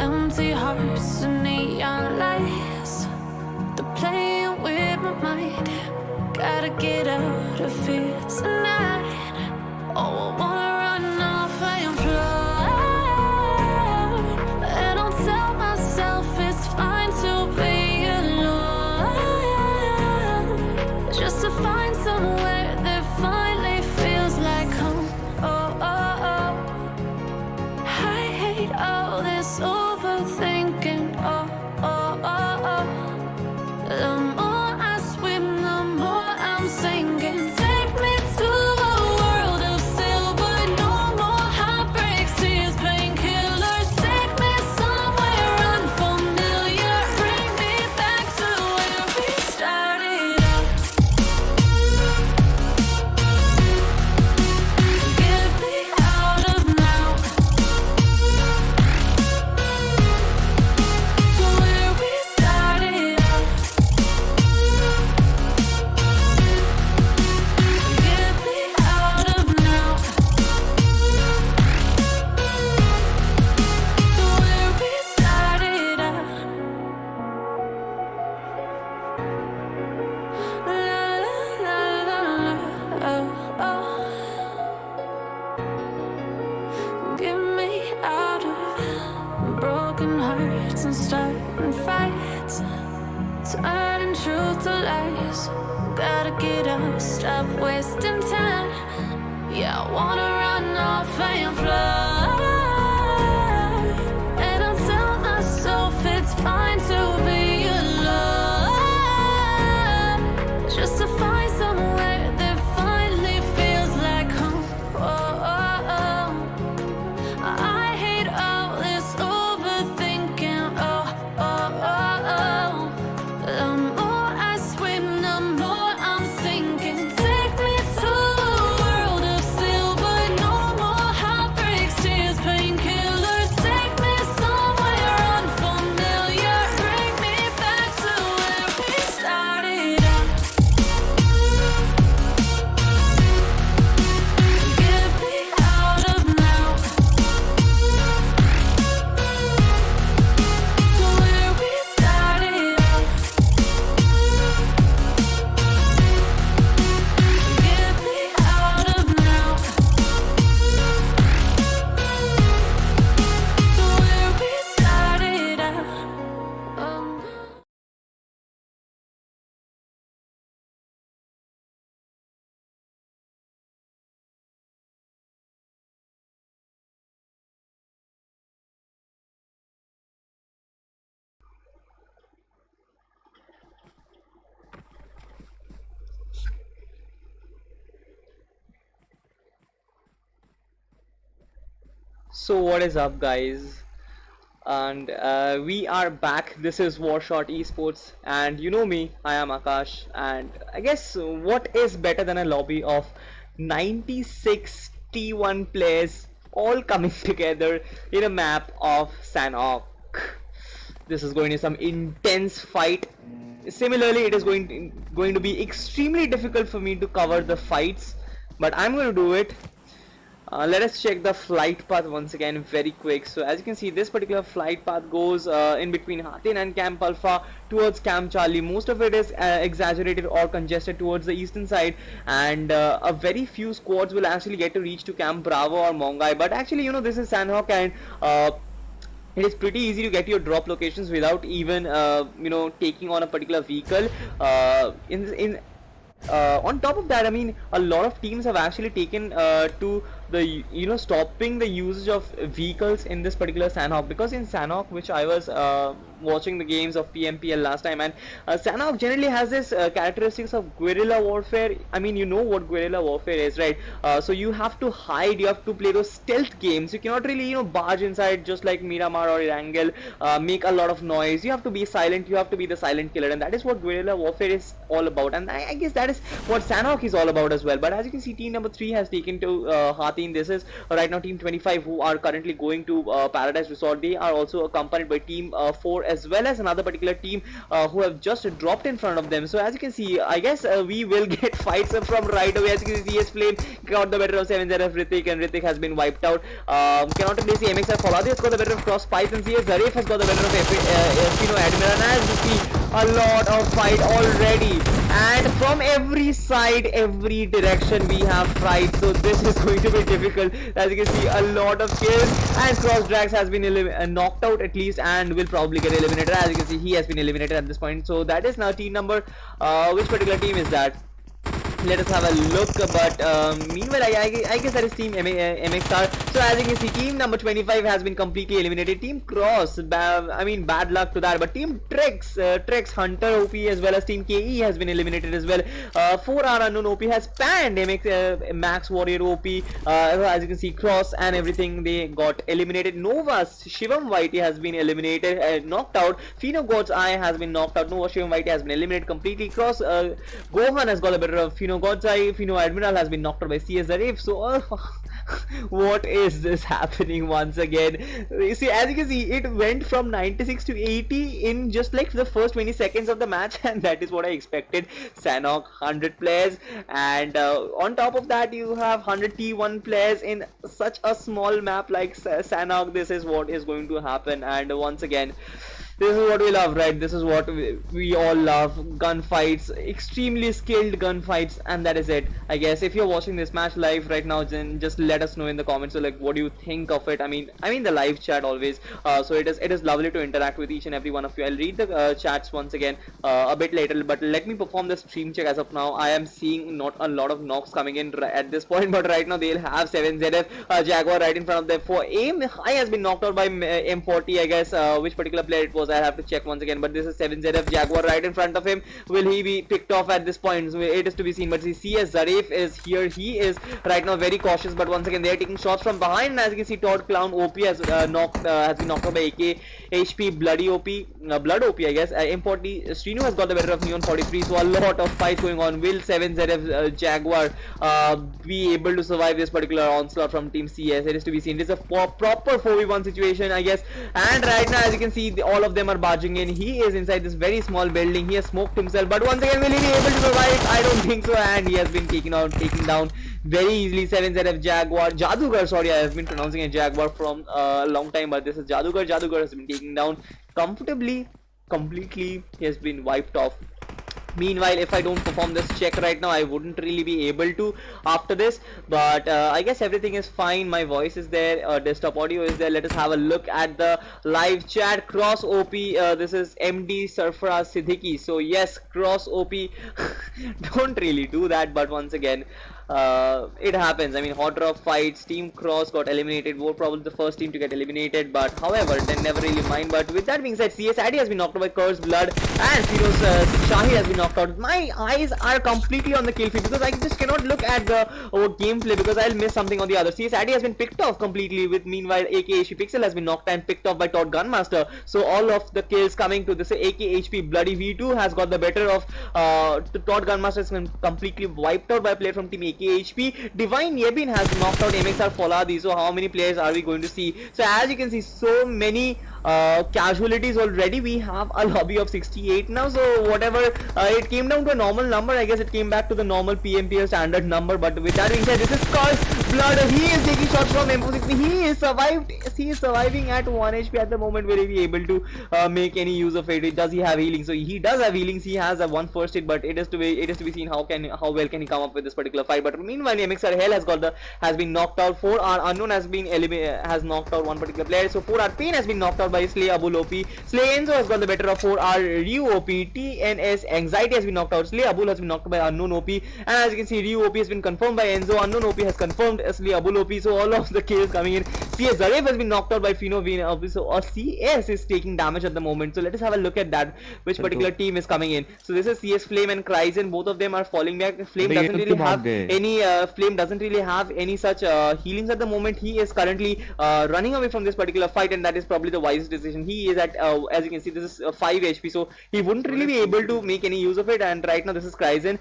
empty hearts and neon lights. They're playing with my mind. Gotta get out of here tonight. Oh, I wanna run off and fly. And I'll tell myself it's fine to be alone, just to find somewhere that finally feels like home. Oh, oh, oh. I hate all this overthinking. Oh, oh, oh, oh. The more I swim, the more I'm sinking. Take me to a world of silver. No more heartbreaks, tears, painkillers. Take me somewhere unfamiliar. Bring me back to where we started out. Get me out of now, to where we started out. Get me out of now, to where we started out. La la la la, oh oh. Get me out of broken hearts and starting fights, turning truth to lies. Gotta get up, stop wasting time. Yeah, I wanna run off and fly. And I'll tell myself it's fine to be alone, just to find somewhere that finally feels like home. Oh, oh, oh. I hate all this overthinking. Oh, oh, oh, oh. The more I swim, the more I'm sinking. Take me to a world of silver. No more heartbreaks, tears, painkillers. Take me somewhere unfamiliar. Bring me back to where we started out. Get me out of now, to where we started out. Get me out of now, to where we started out. Oh. So what is up, guys? And we are back. This is W4RSHOT Esports, and you know me, I am Akash. And I guess what is better than a lobby of 96 T1 players all coming together in a map of Sanhok? This is going to be some intense fight. Similarly, it is going to be extremely difficult for me to cover the fights, but I'm going to do it. Let us check the flight path once again very quick. So as you can see, this particular flight path goes in between Hatin and Camp Alpha towards Camp Charlie. Most of it is exaggerated or congested towards the eastern side, and a very few squads will actually get to reach to Camp Bravo or Mongai. But actually, you know, this is Sanhok, and it is pretty easy to get your drop locations without even you know, taking on a particular vehicle. On top of that, I mean, a lot of teams have actually taken to the, you know, stopping the usage of vehicles in this particular Sanhok, because in Sanhok, which I was watching the games of PMPL last time, and Sanhok generally has this characteristics of guerrilla warfare. I mean, you know what guerrilla warfare is, right? So you have to hide, you have to play those stealth games. You cannot really, you know, barge inside just like Miramar or Erangel, make a lot of noise. You have to be silent, you have to be the silent killer, and that is what guerrilla warfare is all about. And I guess that is what Sanhok is all about as well. But as you can see, team number 3 has taken to Mateen. This is right now Team 25 who are currently going to Paradise Resort. They are also accompanied by Team 4 as well as another particular team who have just dropped in front of them. So as you can see, I guess we will get fights from right away. As you can see, CS Flame got the better of 7-0 Ritik, and Ritik has been wiped out. Cannot replace the MXR Kolay has got the better of Cross Pipe, and CS Zarif has got the better of Admiral. And as you see, a lot of fight already, and from every side, every direction we have fight. So this is going to be difficult. As you can see, a lot of kills, and Cross Drax has been knocked out at least, and will probably get eliminated. As you can see, he has been eliminated at this point. So that is now team number. Which particular team is that? Let us have a look. But meanwhile, I guess that is team MXR. So as you can see, team number 25 has been completely eliminated. Team Cross, I mean, bad luck to that. But team Trex Hunter OP as well as team KE has been eliminated as well. 4R Unknown OP has panned Max Warrior OP. As you can see, Cross and everything, they got eliminated. Nova Shivam Whitey has been eliminated, knocked out. Fino God's Eye has been knocked out. Nova Shivam Whitey has been eliminated completely. Cross Gohan has got a better of Fino God's Eye. Fino Admiral has been knocked out by CS Zarif. So what is this happening once again? You see, as you can see, it went from 96 to 80 in just like the first 20 seconds of the match, and that is what I expected. Sanok 100 players, and on top of that you have 100 T1 players in such a small map like Sanok. This is what is going to happen, and once again, this is what we love, right? This is what we all love. Gunfights, extremely skilled gunfights, and that is it. I guess if you're watching this match live right now, then just let us know in the comments. So like, what do you think of it? I mean the live chat always. So it is lovely to interact with each and every one of you. I'll read the chats once again a bit later, but let me perform the stream check as of now. I am seeing not a lot of knocks coming in at this point, but right now they'll have 7ZF Jaguar right in front of them. For aim, High has been knocked out by M40. I guess which particular player it was, I'll have to check once again, but this is 7ZF Jaguar right in front of him. Will he be picked off at this point? So it is to be seen. But see, CS Zarif is here. He is right now very cautious, but once again they are taking shots from behind. And as you can see, Todd Clown OP has been knocked out by AK HP Bloody OP, Blood OP, I guess. M40 Strinu has got the better of Neon 43. So a lot of fights going on. Will 7ZF Jaguar be able to survive this particular onslaught from Team CS? It is to be seen. It is a proper 4v1 situation, I guess. And right now, as you can see, all of them are barging in. He is inside this very small building. He has smoked himself, but once again, will he be able to survive? I don't think so. And he has been taken down very easily. 7ZF Jaguar, Jadugar, sorry, I have been pronouncing it Jaguar from a long time, but this is Jadugar. Jadugar has been taken down comfortably, completely. He has been wiped off. Meanwhile, if I don't perform this check right now, I wouldn't really be able to after this, but I guess everything is fine. My voice is there, desktop audio is there. Let us have a look at the live chat. Cross OP, this is MD Surfraz Siddiqui. So yes, Cross OP, don't really do that, but once again, it happens. I mean, hot drop fights, Team Cross got eliminated, were probably the first team to get eliminated, but however, then never really mind. But with that being said, CS Addy has been knocked out by Cursed Blood, and Firoz Shahi has been knocked out. My eyes are completely on the kill feed because I just cannot look at the gameplay because I'll miss something on the other. CS Addy has been picked off completely, with meanwhile AKHP Pixel has been knocked and picked off by Todd Gunmaster. So all of the kills coming to this AKHP Bloody V2 has got the better of Todd Gunmaster has been completely wiped out by a player from Team AKHP. Divine Yebin has knocked out MXR Foladi. So how many players are we going to see? So as you can see, so many casualties already. We have a lobby of 68 now, so whatever, it came down to a normal number. I guess it came back to the normal PMPL standard number. But with that being said, this is Cursed Blood. He is taking shots from M40. He is surviving at 1 HP at the moment. Will he be able to make any use of it? Does he have healing? So he does have healings. He has a 1 first hit, but it is to be seen how well can he come up with this particular fight. But meanwhile, MXR Hell has been knocked out. 4R Unknown has knocked out one particular player. So 4R Pain has been knocked out by Slay Abul OP. Slay Enzo has got the better of 4R Ryu OP. TNS Anxiety has been knocked out. Slay Abul has been knocked out by Unknown OP. And as you can see, Ryu OP has been confirmed by Enzo. Unknown OP has confirmed Slay Abul OP. So all of the kills coming in. CS Zaref has been knocked out by Fino Vina. So CS is taking damage at the moment. So let us have a look at that. Which particular team is coming in? So this is CS Flame and Cryzen. Both of them are falling back. Flame doesn't really have any. Flame doesn't really have any such healings at the moment. He is currently running away from this particular fight, and that is probably the wisest decision. He is at, as you can see, this is 5 HP, so he wouldn't really be able to make any use of it. And right now, this is Cryzen.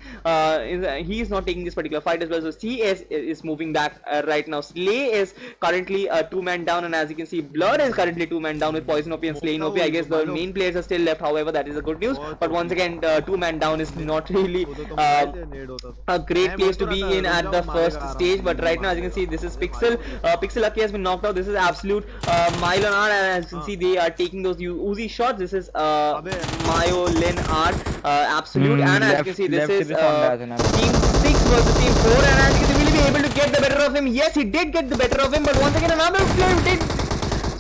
He is not taking this particular fight as well. So CS is moving back right now. Slay is currently a 2-man down, and as you can see, BLURX is currently 2-man down with Poison OP and Slain OP. I guess the main players are still left. However, that is a good news. But once again, 2-man down is not really a great place to be in at the first stage. But right now, as you can see, this is Pixel. Pixel Lucky has been knocked out. This is absolute Mile on R, and as you can see, they are taking those Uzi shots. This is Myolin R, absolute, and as you can see, this is Team 6 versus Team 4, and as you can see, will he be able to get the better of him? Yes, he did get the better of him, but once again, another player did.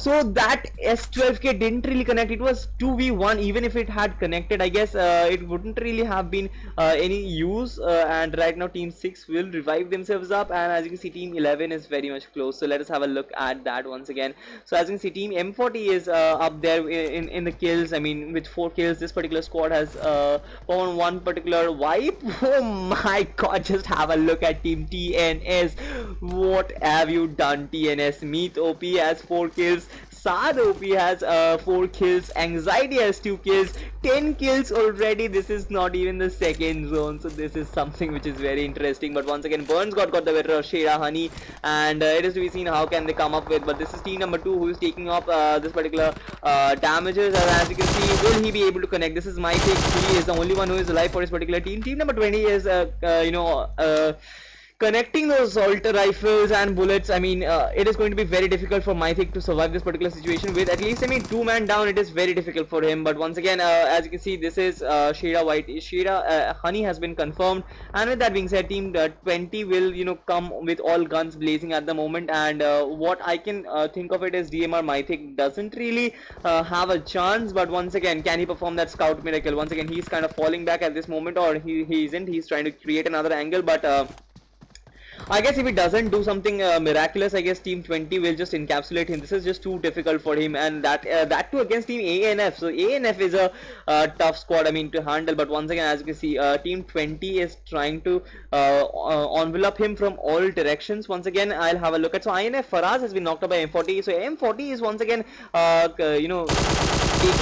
So that S12K didn't really connect. It was 2v1. Even if it had connected, I guess it wouldn't really have been any use. And right now, Team 6 will revive themselves up. And as you can see, Team 11 is very much close. So let us have a look at that once again. So as you can see, Team M40 is up there in the kills. I mean, with 4 kills, this particular squad has won one particular wipe. Oh my god, just have a look at Team TNS. What have you done, TNS? Meet OP has 4 kills. Saad OP has 4 kills, Anxiety has 2 kills, 10 kills already. This is not even the second zone, so this is something which is very interesting. But once again, Burns got the better of Shera Honey, and it is to be seen how can they come up with. But this is team number 2 who is taking up this particular damages, and as you can see, will he be able to connect? This is my take. He is the only one who is alive for his particular team. Team number 20 is connecting those assault rifles and bullets. I mean, it is going to be very difficult for Mythic to survive this particular situation with at least, I mean, 2-man down. It is very difficult for him. But once again, as you can see, this is Shera White. Shera Honey has been confirmed, and with that being said, Team 20 will come with all guns blazing at the moment. And what I can think of it is DMR Mythic doesn't really have a chance. But once again, can he perform that scout miracle? Once again, he's kind of falling back at this moment, or he isn't. He's trying to create another angle, but I guess if he doesn't do something miraculous, I guess Team 20 will just encapsulate him. This is just too difficult for him, and that too against Team ANF. So ANF is a tough squad, I mean, to handle. But once again, as you can see, Team 20 is trying to envelop him from all directions. Once again, I'll have a look at. So INF Faraz has been knocked out by M40. So M40 is once again, taking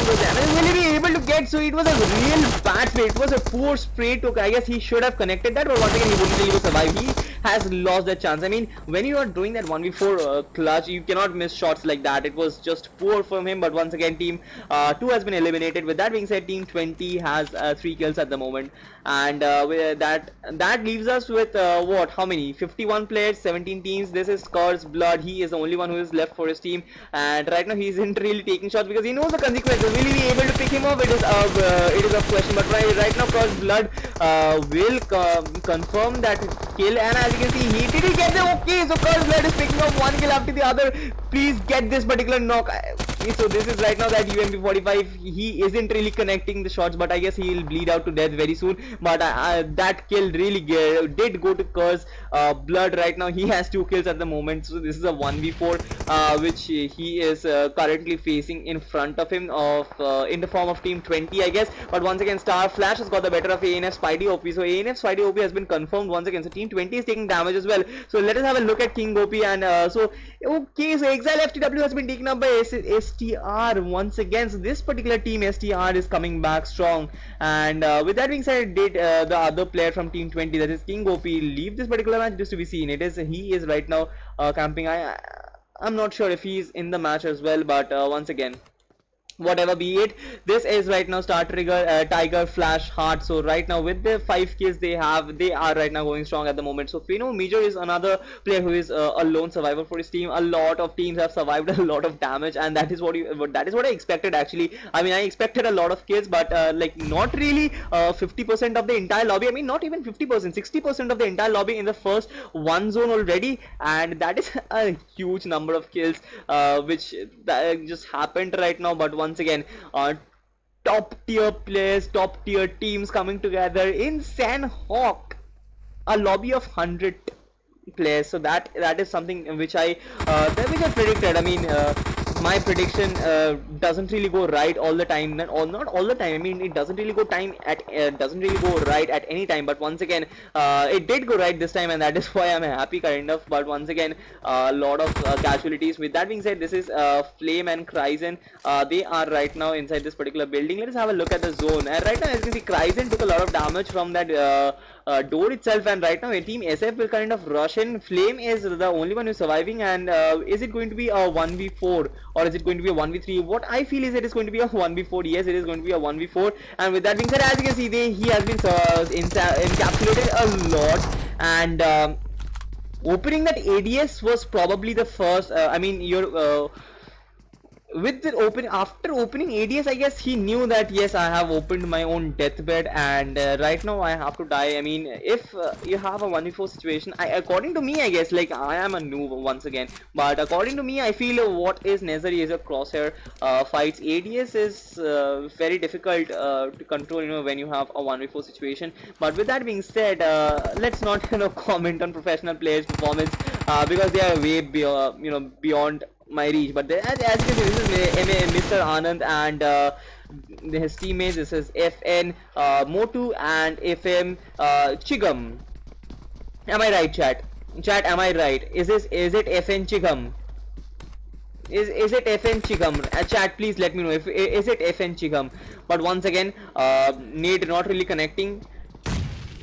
those damage. Will he be able to get? So it was a real bad spray. It was a poor spray. I guess he should have connected that, but once again, he wouldn't be able to survive. He has lost that chance. I mean, when you are doing that 1v4 clutch, you cannot miss shots like that. It was just poor from him. But once again, Team 2 has been eliminated. With that being said, Team 20 has 3 kills at the moment, and with that leaves us with what? How many? 51 players, 17 teams. This is Curse Blood. He is the only one who is left for his team, and right now he isn't really taking shots because he knows the consequences. Will he be able to pick him up? It is a question. But right now, Curse Blood will confirm that kill, and as you can see, he did get them. Okay, so Curse Blood is picking up one kill after the other. Please get this particular knock. So this is right now that UMP 45. He isn't really connecting the shots, but I guess he will bleed out to death very soon. But that kill really did go to Curse Blood. Right now he has 2 kills at the moment. So this is a 1v4 which he is currently facing in front of him in the form of Team 20, I guess. But once again, Star Flash has got the better of ANF Spidey OP. So ANF Spidey OP has been confirmed once again. So Team 20 is taking damage as well. So let us have a look at King OP, and so Exile FTW has been taken up by STR once again. So this particular team STR is coming back strong, and with that being said, did the other player from Team 20, that is King OP, leave this particular match? Just to be seen. He is right now camping. I'm not sure if he's in the match as well, but once again, whatever be it, this is right now Star Trigger, Tiger, Flash, Heart. So right now with the 5 kills they are right now going strong at the moment. So Fino Major is another player who is a lone survivor for his team. A lot of teams have survived a lot of damage, and that is what I expected actually. I mean, I expected a lot of kills, but like not really 50% of the entire lobby. I mean, not even 50%, 60% of the entire lobby in the first one zone already, and that is a huge number of kills which just happened right now. But once again, top tier players, top tier teams coming together in San Hawk, a lobby of 100. players. So that is something which I predicted. I mean, my prediction doesn't really go right all the time. Not all the time. I mean, it doesn't really doesn't really go right at any time. But once again, it did go right this time, and that is why I'm happy kind of. But once again, a lot of casualties. With that being said, this is Flame and Kryzen. They are right now inside this particular building. Let us have a look at the zone. And right now, as you can see, Kryzen took a lot of damage from that door itself, and right now team SF will kind of rush in. Flame is the only one who's surviving, and is it going to be a 1v4 or is it going to be a 1v3? What I feel is it is going to be a 1v4. Yes, it is going to be a 1v4. And with that being said, as you can see, he has been encapsulated a lot, and opening that ADS was probably the first. I mean, with the after opening ADS, I guess he knew that yes, I have opened my own deathbed, and right now I have to die. I mean, if you have a 1v4 situation, according to me, I guess, like, I am a noob once again, but according to me, I feel what is necessary is a crosshair fights. ADS is very difficult to control, when you have a 1v4 situation. But with that being said, let's not comment on professional players' performance because they are way beyond my reach. But as you can see, this is Mr. Anand and his teammates. This is FN, Motu, and FM Chigam. Am I right, chat? Chat, am I right? Is it FN Chigam? Is it FN Chigam? Chat, please let me know if is it FN Chigam. But once again, Nate not really connecting.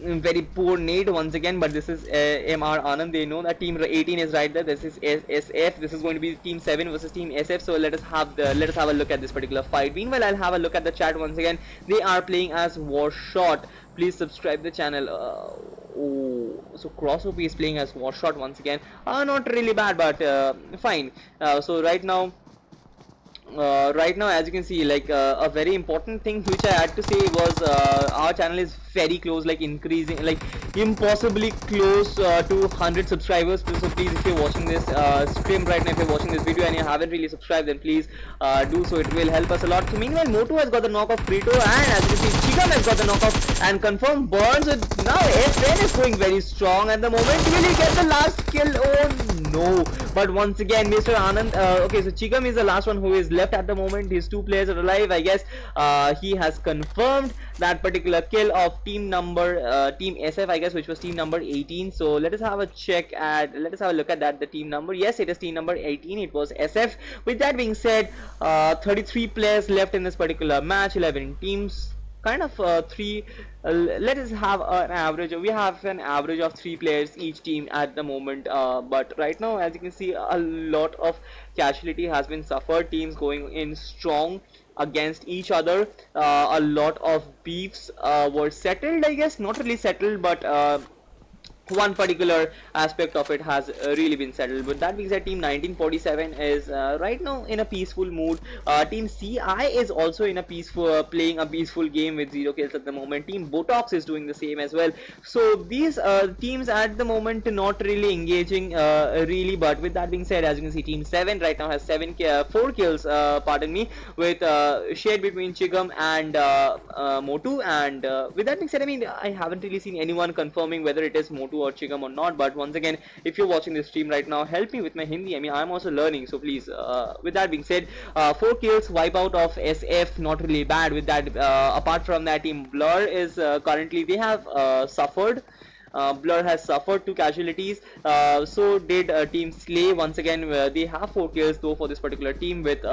Very poor nade once again, but this is MR Anand. They know that team 18 is right there. This is SF. This is going to be team 7 versus team SF. So let us have a look at this particular fight. Meanwhile, I'll have a look at the chat once again. They are playing as W4RSHOT. Please subscribe the channel. So CrossOP is playing as W4RSHOT once again. Not really bad, but fine. So right now, as you can see, like, a very important thing which I had to say was our channel is very close, like increasing, like impossibly close to 100 subscribers. So please, if you're watching this stream right now, if you're watching this video and you haven't really subscribed, then please do so. It will help us a lot. So meanwhile, Moto has got the knock of Prito, and as you can see, Chigam has got the knock off and confirmed burns. So now FN is going very strong at the moment. Will he get the last kill? Oh no. But once again, Mr. Anand, okay, so Chigam is the last one who is left at the moment. His 2 players are alive. I guess he has confirmed that particular kill of team SF, I guess, which was team number 18. So let us have a look at that, the team number. Yes, it is team number 18. It was SF. With that being said, 33 players left in this particular match, 11 teams. Kind of let us have an average. We have an average of 3 players each team at the moment, but right now, as you can see, a lot of casualty has been suffered. Teams going in strong against each other. A lot of beefs were settled, I guess. Not really settled, but one particular aspect of it has really been settled. But that being said, team 1947 is right now in a peaceful mood. Team CI is also in a playing a peaceful game with 0 kills at the moment. Team Botox is doing the same as well. So these teams at the moment not really engaging really. But with that being said, as you can see, team 7 right now has 4 kills, pardon me, with shared between Chigam and Motu. And with that being said, I mean, I haven't really seen anyone confirming whether it is Motu or Chigam or not. But once again, if you're watching this stream right now, help me with my Hindi. I mean, I'm also learning, so please, with that being said, 4 kills, wipeout of SF, not really bad. With that, apart from that, team Blur is currently, they have suffered. Blur has suffered 2 casualties. So did team Slay. Once again, they have 4 kills though for this particular team, with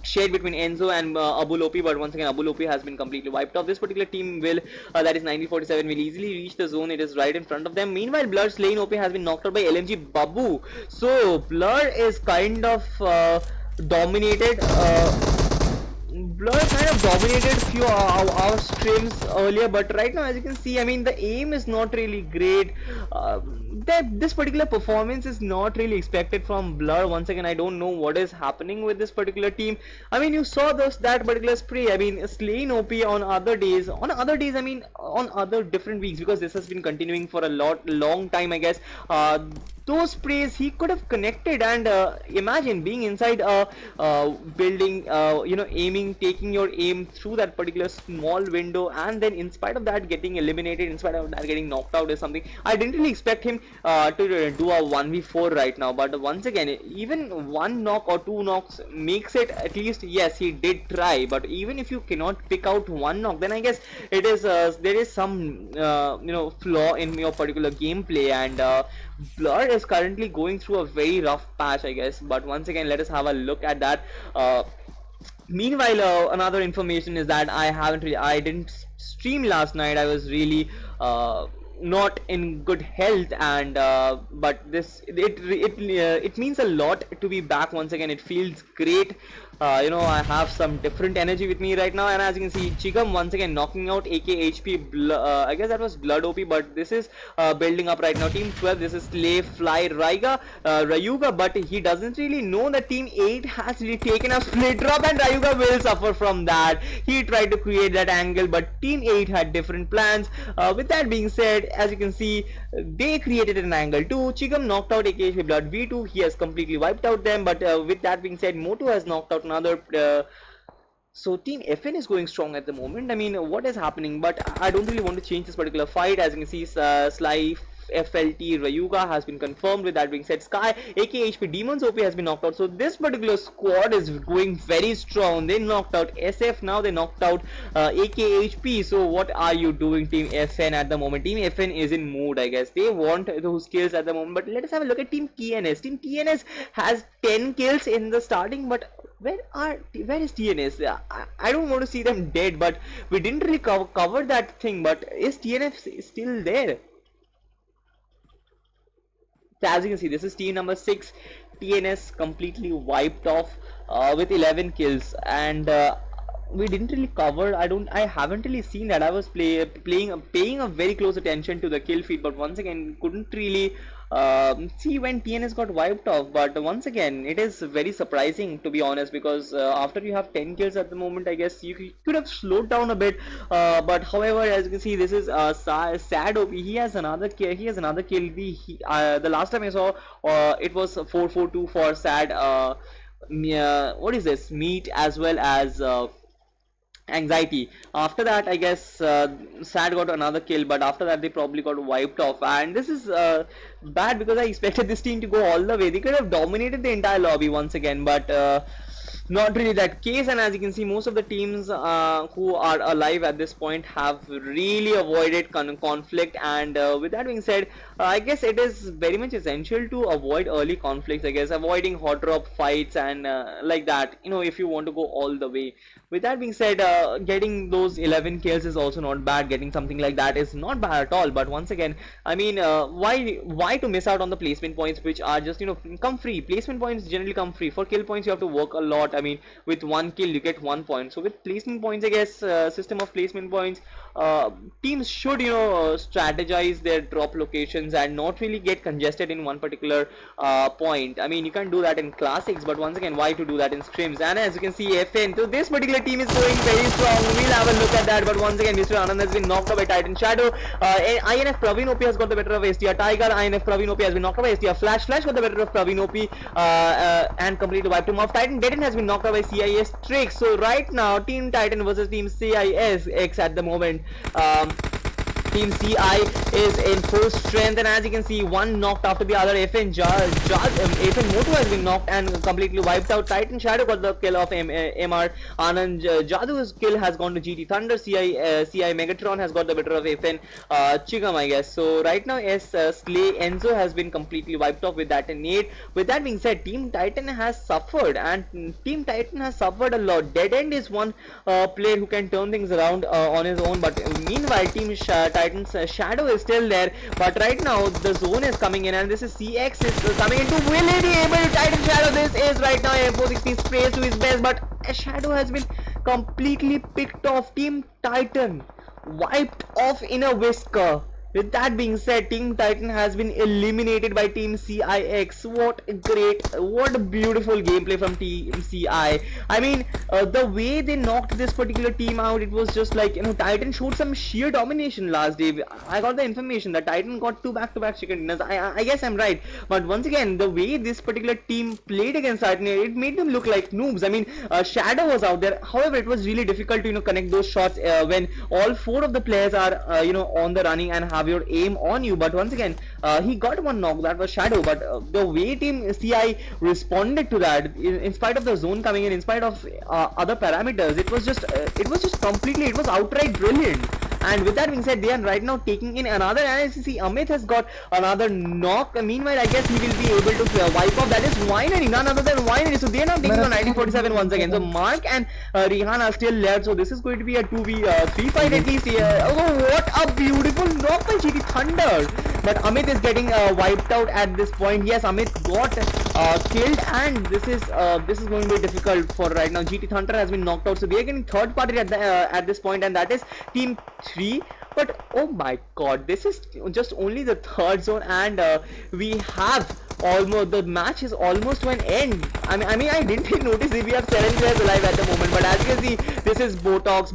shade between Enzo and Abu Lopi. But once again, Abu Lopi has been completely wiped off. This particular team will, that is 1947, will easily reach the zone. It is right in front of them. Meanwhile, Blur's lane OP has been knocked out by LMG Babu. So Blur is kind of dominated. Blur kind of dominated few our streams earlier, but right now, as you can see, I mean, the aim is not really great. This particular performance is not really expected from Blur. Once again, I don't know what is happening with this particular team. I mean, you saw that particular spray. I mean, Slain OP on other days, I mean, on other different weeks, because this has been continuing for a long time, I guess. those sprays he could have connected. And imagine being inside a building, aiming, taking your aim through that particular small window, and then in spite of that getting eliminated, in spite of that getting knocked out is something I didn't really expect him to do a 1v4 right now. But once again, even one knock or two knocks makes it, at least, yes, he did try. But even if you cannot pick out one knock, then I guess it is there is some flaw in your particular gameplay. And Blur is currently going through a very rough patch, I guess. But once again, let us have a look at that. Meanwhile, another information is that I didn't stream last night. I was really not in good health. And but it means a lot to be back once again. It feels great. I have some different energy with me right now. And as you can see, Chigam once again knocking out AK I guess that was Blood OP, but this is building up right now. Team 12, this is Slay, Fly, Rayuga, but he doesn't really know that Team 8 has really taken a split drop, and Rayuga will suffer from that. He tried to create that angle, but Team 8 had different plans. With that being said, as you can see, they created an angle too. Chigam knocked out AK Blood V2, he has completely wiped out them. But with that being said, Moto has knocked out another. So Team FN is going strong at the moment. I mean, what is happening? But I don't really want to change this particular fight. As you can see, Sly, FLT, Rayuga has been confirmed. With that being said, Sky, AKHP, Demons OP has been knocked out. So this particular squad is going very strong. They knocked out SF, now they knocked out AKHP. So what are you doing, Team FN, at the moment? Team FN is in mood, I guess. They want those kills at the moment. But let us have a look at Team TNS. Team TNS has 10 kills in the starting, but where is TNS? I don't want to see them dead, but we didn't really cover that thing. But is TNS still there? So as you can see, this is team number 6. TNS completely wiped off with 11 kills. And we didn't really cover. I haven't really seen that. I was paying a very close attention to the kill feed, but once again couldn't really see when TNS got wiped off. But once again, it is very surprising, to be honest, because after you have 10 kills at the moment, I guess you could have slowed down a bit. But however, as you can see, this is Sad OP. He has another kill. The last time I saw, it was 442 for Sad. What is this? Meat as well as Anxiety. After that, I guess Sad got another kill, but after that they probably got wiped off. And this is bad, because I expected this team to go all the way. They could have dominated the entire lobby once again, but not really that case. And as you can see, most of the teams who are alive at this point have really avoided conflict. And with that being said, I guess it is very much essential to avoid early conflicts, I guess, avoiding hot drop fights and like that, if you want to go all the way. With that being said, getting those 11 kills is also not bad. Getting something like that is not bad at all. But once again, I mean, why to miss out on the placement points, which are just, come free. Placement points generally come free. For kill points, you have to work a lot. I mean, with one kill, you get 1 point. So with placement points, I guess, system of placement points, teams should, strategize their drop locations and not really get congested in one particular point. I mean, you can do that in classics, but once again, why to do that in scrims? And as you can see, FN, so this particular team is going very strong. We'll have a look at that. But once again, Mr. Anand has been knocked out by Titan Shadow. INF Praveen OP has got the better of STR Tiger. INF Praveen OP has been knocked out by STR Flash. Flash got the better of Praveen OP and completely wiped him off. Titan Deaden has been knocked out by CIS Tricks. So right now, Team Titan versus Team CIS at the moment. Team CI is in full strength, and as you can see, one knocked after the other. FN Moto has been knocked and completely wiped out. Titan Shadow got the kill of MR Anand. Jadu's kill has gone to GT Thunder. CI Megatron has got the better of FN Chigam, I guess. So right now, Slay Enzo has been completely wiped off with that nade. With that being said, Team Titan has suffered, and Team Titan has suffered a lot. Dead End is one player who can turn things around on his own, but meanwhile, Team Titan's Shadow is still there. But right now, the zone is coming in, and this is CX is coming into. Will he be able to Titan Shadow? This is right now M40 sprays to his best, but Shadow has been completely picked off. Team Titan wiped off in a whisker. With that being said, Team Titan has been eliminated by Team CIX. What a beautiful gameplay from Team CI. I mean, the way they knocked this particular team out, it was just like, Titan showed some sheer domination last day. I got the information that Titan got 2 back-to-back chicken dinners. I guess I'm right. But once again, the way this particular team played against Titan, it made them look like noobs. I mean, Shadow was out there. However, it was really difficult to, connect those shots when all 4 of the players are, on the running and have your aim on you. But once again, he got one knock, that was Shadow. But the way Team CI responded to that, in spite of the zone coming in spite of other parameters, it was just completely, it was outright brilliant. And with that being said, they are right now taking in another, and as you see, Amit has got another knock. Meanwhile, I guess he will be able to wipe off. That is Winery, none other than Winery. So they are now taking on 1947 once again. So Mark and Rehan are still left. So this is going to be a 2v3 fight at least here. Oh, what a beautiful knock by GT Thunder. But Amit is getting wiped out at this point. Yes, Amit got killed, and this is going to be difficult for right now. GT Thunder has been knocked out, so they are getting third party at this point, and that is Team 3. But oh my god, this is just only the third zone, and we have almost, the match is almost to an end. I mean I didn't notice if we have 7 players alive at the moment, but as you can see, this is Botox.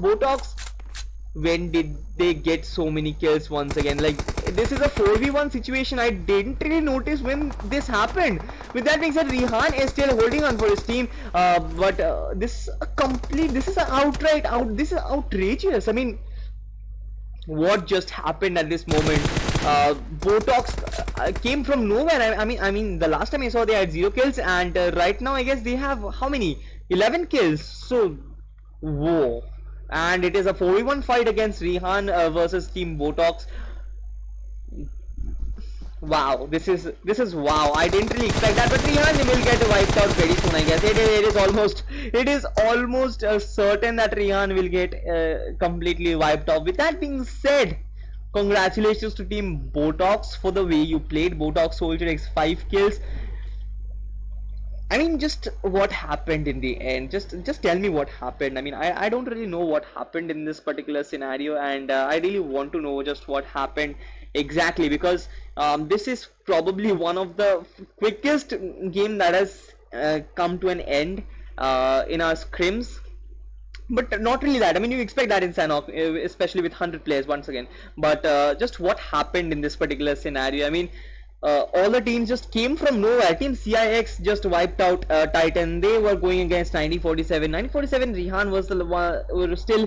When did they get so many kills once again? Like, this is a 4v1 situation. I didn't really notice when this happened. With that being said, Rehan is still holding on for his team, but this is outrageous. I mean, what just happened at this moment? Botox came from nowhere. I mean, the last time I saw they had 0 kills, and right now I guess they have how many? 11 kills. So, whoa. And it is a 4v1 fight against Rehan versus Team Botox. Wow, this is wow. I didn't really expect that, but Rehan will get wiped out very soon, I guess. It is almost certain that Rehan will get completely wiped off. With that being said, congratulations to Team Botox for the way you played. Botox Soldier X 5 kills. I mean, just what happened in the end? Just tell me what happened. I mean, I don't really know what happened in this particular scenario, and I really want to know just what happened exactly, because this is probably one of the quickest game that has come to an end in our scrims. But not really that. I mean, you expect that in Sanok, especially with 100 players once again. But just what happened in this particular scenario? I mean, all the teams just came from nowhere. Team CIX just wiped out Titan. They were going against 1947. 1947, Rehan was the one still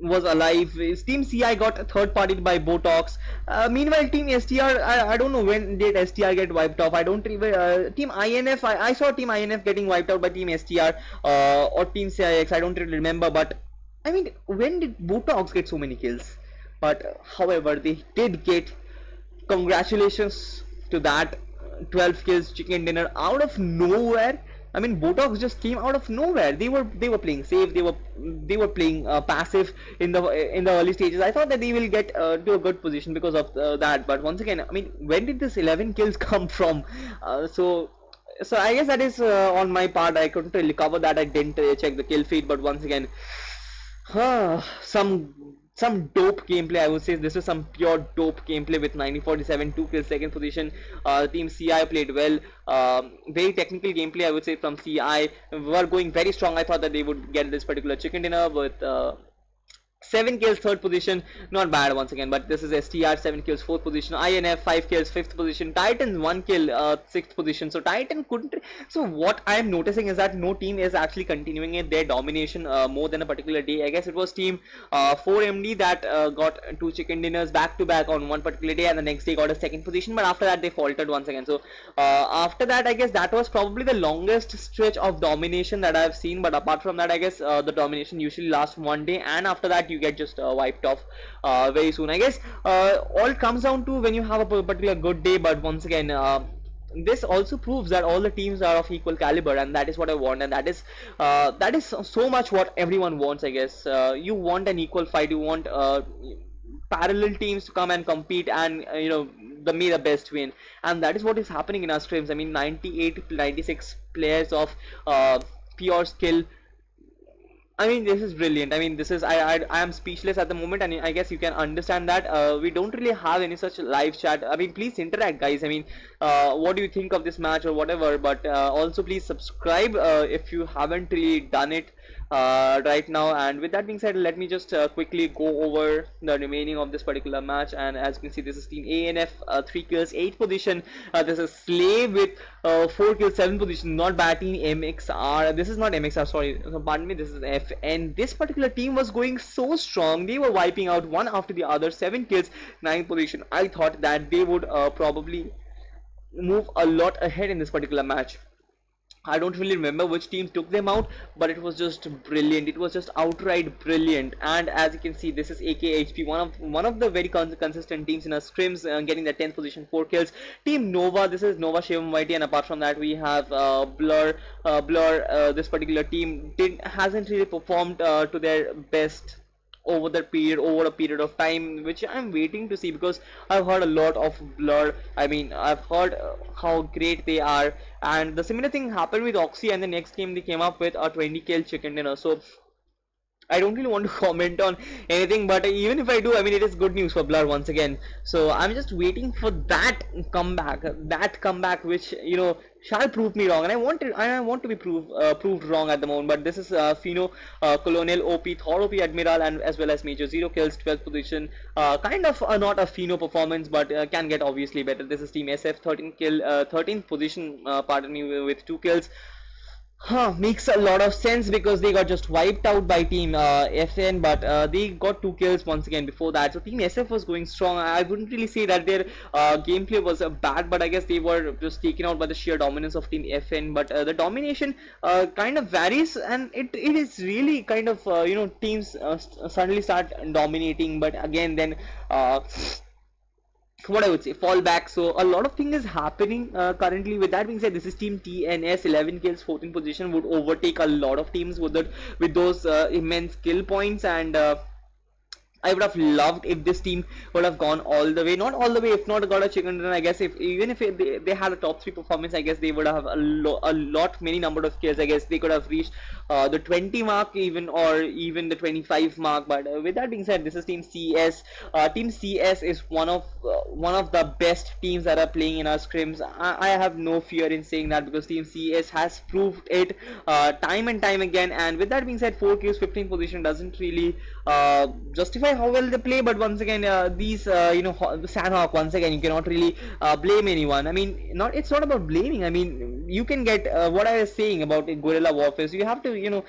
was alive. Team CI got third partied by Botox. Meanwhile, Team STR, I don't know when did STR get wiped off. I don't even Team INF. I saw Team INF getting wiped out by Team STR or Team CIX. I don't really remember. But I mean, when did Botox get so many kills? But however, they did get. Congratulations to that 12 kills chicken dinner out of nowhere. I mean, Botox just came out of nowhere. They were playing safe. They were playing passive in the early stages. I thought that they will get to a good position because of that. But once again, I mean, when did this 11 kills come from? So I guess that is on my part. I couldn't really cover that. I didn't check the kill feed. But once again, some dope gameplay. I would say this is some pure dope gameplay with 1947 2 kills, second position. Team CI played well. Very technical gameplay, I would say, from CI. Were going very strong. I thought that they would get this particular chicken dinner with 7 kills, third position, not bad once again. But this is STR, 7 kills, 4th position. INF, 5 kills, 5th position. Titan, 1 kill, 6th position. So Titan couldn't. So what I am noticing is that no team is actually continuing their domination more than a particular day. I guess it was Team 4MD that got 2 chicken dinners back to back on one particular day, and the next day got a 2nd position. But after that they faltered once again. So after that, I guess that was probably the longest stretch of domination that I have seen. But apart from that, I guess the domination usually lasts one day, and after that you get just wiped off very soon. I guess all comes down to when you have a particular good day. But once again, this also proves that all the teams are of equal caliber, and that is what I want, and that is so much what everyone wants. I guess you want an equal fight. You want parallel teams to come and compete, and may the best win, and that is what is happening in our scrims. I mean, 98 96 players of pure skill I mean, this is brilliant. I mean, this is I am speechless at the moment, and I guess you can understand that. We don't really have any such live chat. I mean, please interact, guys. I mean, what do you think of this match or whatever? But also, please subscribe if you haven't really done it right now. And with that being said, let me just quickly go over the remaining of this particular match. And as you can see, this is Team ANF, 3 kills, 8 position. This is Slave with 4 kills, 7 position. Not bad. Team MXR. This is not MXR. Sorry, pardon me. This is F. And this particular team was going so strong. They were wiping out one after the other. 7 kills, 9 position. I thought that they would probably move a lot ahead in this particular match. I don't really remember which team took them out, but it was just brilliant. It was just outright brilliant. And as you can see, this is AKHP, one of the very consistent teams in our scrims, getting the 10th position, 4 kills. Team Nova, this is Nova Shivam Mighty, and apart from that, we have Blur. This particular team hasn't really performed to their best over a period of time, which I'm waiting to see, because I've heard a lot of Blur. I mean, I've heard how great they are, and the similar thing happened with Oxy, and the next game they came up with a 20 kill chicken dinner. So I don't really want to comment on anything, but even if I do, I mean, it is good news for Blur once again. So I'm just waiting for that comeback, which, you know, shall prove me wrong. And I want to be proved wrong at the moment. But this is Fino, Colonial, OP, Thor, OP, Admiral, and as well as Major. 0 kills, 12th position. Kind of not a Fino performance, but can get obviously better. This is Team SF, 13th position. Pardon me, with 2 kills. Makes a lot of sense, because they got just wiped out by Team FN, but they got 2 kills once again before that. So Team SF was going strong. I wouldn't really say that their gameplay was bad, but I guess they were just taken out by the sheer dominance of Team FN. But the domination kind of varies, and it is really kind of, you know, teams suddenly start dominating, but again then what I would say, fall back. So a lot of things is happening currently. With that being said, this is Team TNS, 11 kills, 14th position, would overtake a lot of teams with those immense kill points. And I would have loved if this team would have gone all the way, not all the way, if not got a chicken dinner. I guess if they had a top 3 performance, I guess they would have many number of kills. I guess they could have reached the 20 mark even, or even the 25 mark. But with that being said, this is Team CS. Team CS is one of the best teams that are playing in our scrims. I have no fear in saying that, because Team CS has proved it time and time again. And with that being said, 4 kills, 15th position doesn't really justify how well they play. But once again, these you know, Sandhawk, once again, you cannot really blame anyone. I mean, it's not about blaming. I mean, you can get what I was saying about guerrilla warfare. So you have to, you know,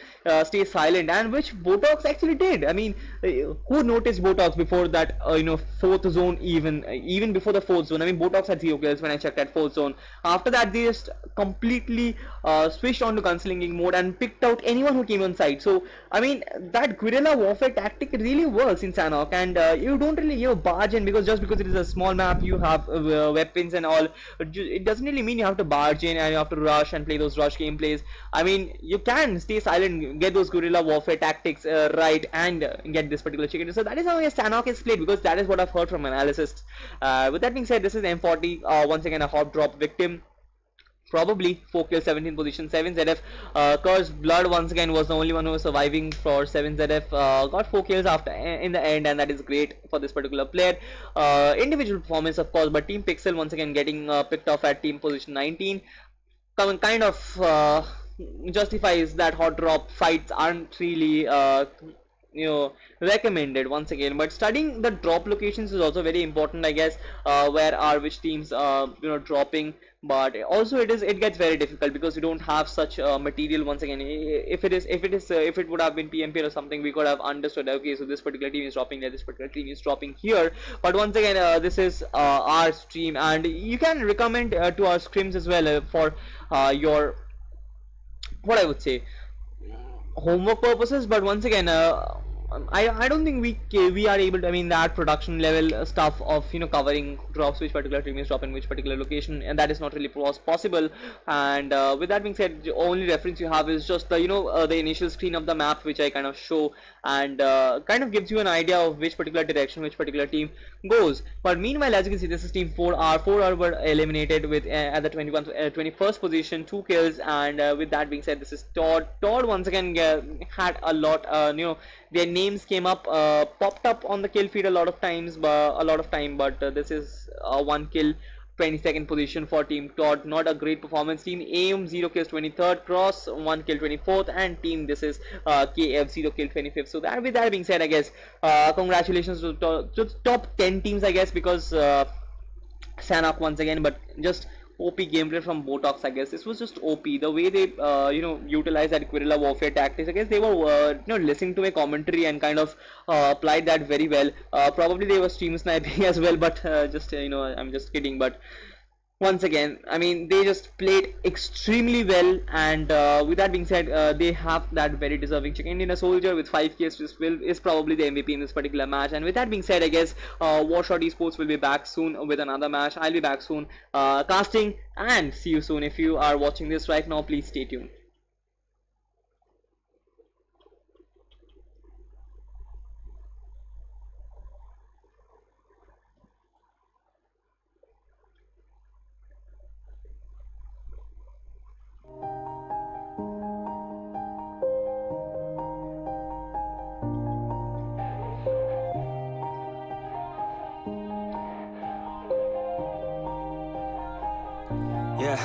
stay silent, and which Botox actually did. I mean, who noticed Botox before that, you know, 4th zone, even before the 4th zone? I mean, Botox had 0 kills when I checked at 4th zone. After that, they just completely switched on to gunslinging mode and picked out anyone who came on side. So I mean, that guerrilla warfare tactic really works in Sanhok, and you don't really, you know, barge in, because just because it is a small map, you have weapons and all. It doesn't really mean you have to barge in and you have to rush and play those rush gameplays. I mean, you can stay silent, get those guerrilla warfare tactics right, and get this particular chicken. So that is how Sanhok is played, because that is what I've heard from analysts. With that being said, this is M40, once again a hop drop victim. Probably 4 kills, 17th position, 7ZF. Cursed Blood once again was the only one who was surviving for 7ZF. Got 4 kills after in the end, and that is great for this particular player. Individual performance, of course, but Team Pixel once again getting picked off at team position 19. Kind of justifies that hot drop fights aren't really you know, recommended once again. But studying the drop locations is also very important, I guess. Where are which teams you know, dropping. But also it gets very difficult, because you don't have such material. Once again, if it would have been PMP or something, we could have understood, okay, so this particular team is dropping there, this particular team is dropping here. But once again, this is our stream, and you can recommend to our scrims as well for your, what I would say, homework purposes. But once again, I don't think we are able to, I mean, that production level stuff of, you know, covering drops, which particular team is drop in which particular location, and that is not really possible. And with that being said, the only reference you have is just the, you know, the initial screen of the map, which I kind of show, and kind of gives you an idea of which particular direction which particular team goes. But meanwhile, as you can see, this is team 4R. 4R were eliminated with at the 21st position, 2 kills. And with that being said, this is Todd. Todd once again had a lot, you know, their names came up, popped up on the kill feed a lot of times, but this is 1 kill, 22nd position for team Todd. Not a great performance. Team AIM 0 kills, 23rd, Cross 1 kill, 24th, and team this is KF 0 kill, 25th. So that, with that being said, I guess congratulations to top 10 teams, I guess, because Sanok once again, but just OP gameplay from Botox. I guess this was just OP. The way they you know, utilized that guerrilla warfare tactics, I guess they were you know, listening to a commentary and kind of applied that very well. Probably they were stream sniping as well, but just you know, I'm just kidding. But once again, I mean, they just played extremely well. And with that being said, they have that very deserving chicken dinner soldier with 5 kills. Is probably the MVP in this particular match. And with that being said, I guess W4RSHOT Esports will be back soon with another match. I'll be back soon casting, and see you soon. If you are watching this right now, please stay tuned. Yeah.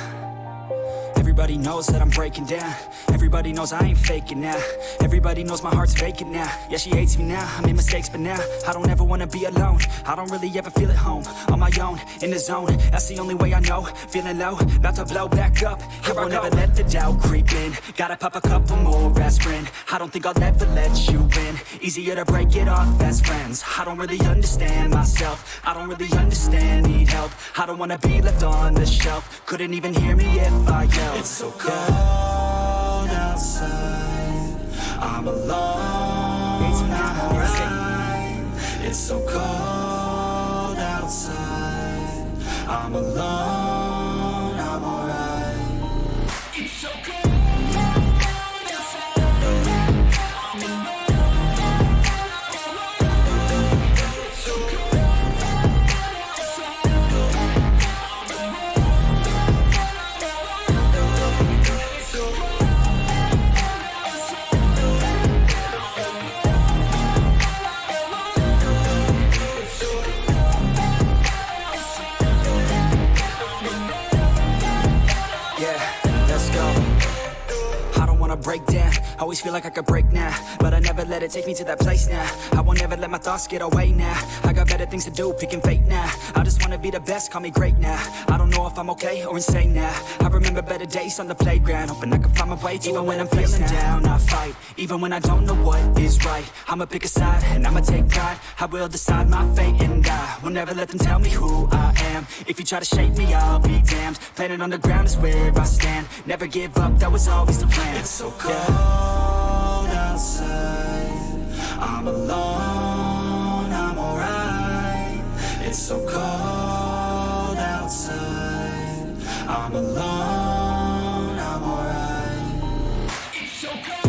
Everybody knows that I'm breaking down. Everybody knows I ain't faking now. Everybody knows my heart's vacant now. Yeah, she hates me now, I made mistakes, but now I don't ever wanna be alone. I don't really ever feel at home. On my own, in the zone, that's the only way I know. Feeling low, about to blow back up. Here I won't ever let the doubt creep in. Gotta pop a couple more aspirin. I don't think I'll ever let you in. Easier to break it off best friends. I don't really understand myself. I don't really understand, need help. I don't wanna be left on the shelf. Couldn't even hear me if I yelled. It's so cold outside, I'm alone, I'm alright. It's so cold outside, I'm alone, I'm alright. It's so cold. Break down, always feel like I could break now, but I never let it take me to that place now. I won't ever let my thoughts get away now. I got better things to do, picking fate now. I just wanna be the best, call me great now. I don't know if I'm okay or insane now. I remember better days on the playground, hoping I can find my way. Even when I'm feeling down, I fight. Even when I don't know what is right, I'ma pick a side and I'ma take pride. I will decide my fate and I will never let them tell me who I am. If you try to shape me, I'll be damned. Planet on the ground is where I stand. Never give up, that was always the plan. It's so cold outside, I'm alone, I'm alright. It's so cold outside, I'm alone, I'm alright. It's so cold.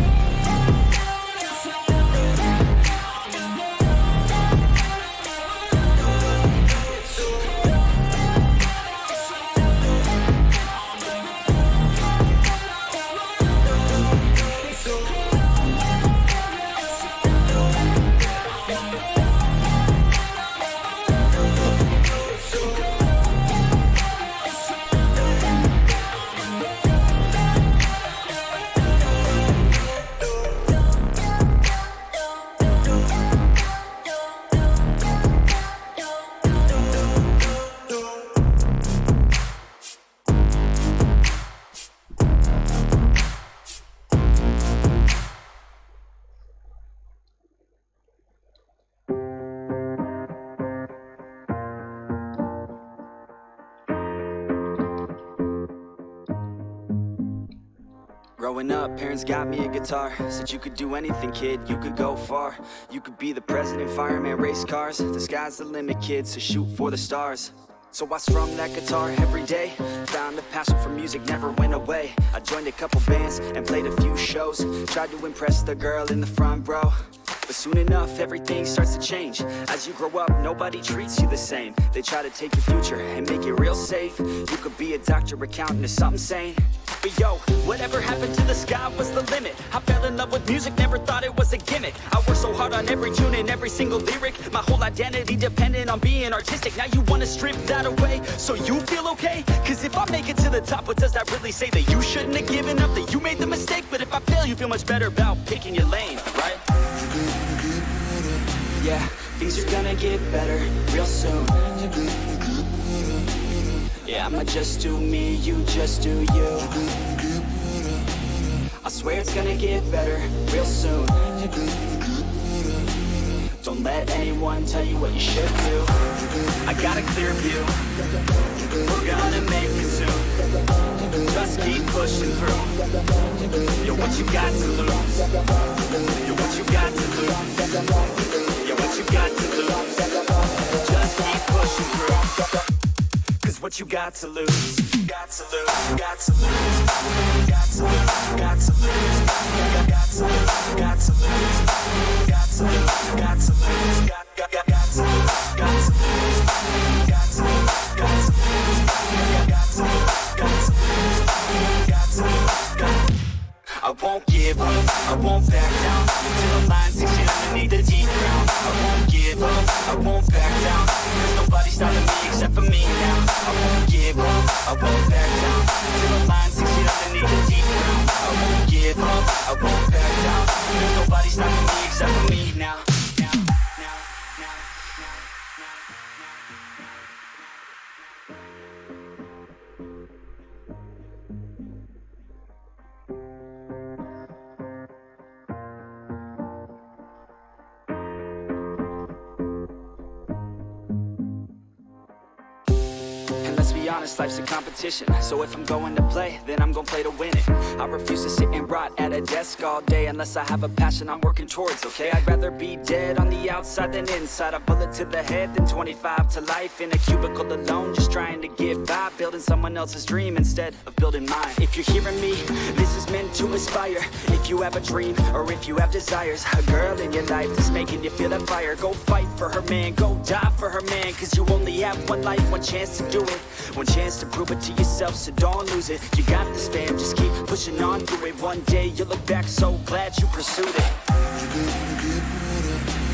Growing up, parents got me a guitar. Said you could do anything, kid, you could go far. You could be the president, fireman, race cars. The sky's the limit, kid, so shoot for the stars. So I strummed that guitar every day. Found a passion for music, never went away. I joined a couple bands and played a few shows. Tried to impress the girl in the front row. But soon enough, everything starts to change. As you grow up, nobody treats you the same. They try to take your future and make it real safe. You could be a doctor, accountant, or something sane. But yo, whatever happened to the sky was the limit. I fell in love with music, never thought it was a gimmick. I worked so hard on every tune and every single lyric. My whole identity depended on being artistic. Now you wanna strip that away, so you feel okay? Cause if I make it to the top, what does that really say? That you shouldn't have given up, that you made the mistake? But if I fail, you feel much better about picking your lane, right? Yeah, things are gonna get better real soon. Yeah, I'ma just do me, you just do you. I swear it's gonna get better real soon. Don't let anyone tell you what you should do. I got a clear view, we're gonna make it soon. Just keep pushing through. You're what you got to lose. You're what you got to lose. You're what you got to lose. Just keep pushing through. Cause what you got to lose, got to lose, got to lose, got to lose, got to lose, got to lose, got to lose, got to lose, got to lose, got to lose, got to lose, got to lose, got to lose, got to lose, got to lose. I won't give up, I won't back down until the line 6 feet underneath the deep ground. I won't give up, I won't back down. There's nobody stopping me except for me now. I won't give up, I won't back down until the line 6 feet underneath the deep ground. I won't give up, I won't back down. There's nobody stopping me except for me now. Honest, life's a competition, so if I'm going to play, then I'm gonna play to win it. I refuse to sit and rot at a desk all day unless I have a passion I'm working towards, okay? I'd rather be dead on the outside than inside. A bullet to the head than 25 to life in a cubicle alone, just trying to get by, building someone else's dream instead of building mine. If you're hearing me, this is meant to inspire. If you have a dream, or if you have desires, a girl in your life that's making you feel that fire, go fight for her, man, go die for her, man. Cause you only have one life, one chance to do it, one chance to prove it to yourself, so don't lose it. You got this, fam, just keep pushing on through it. One day you'll look back so glad you pursued it.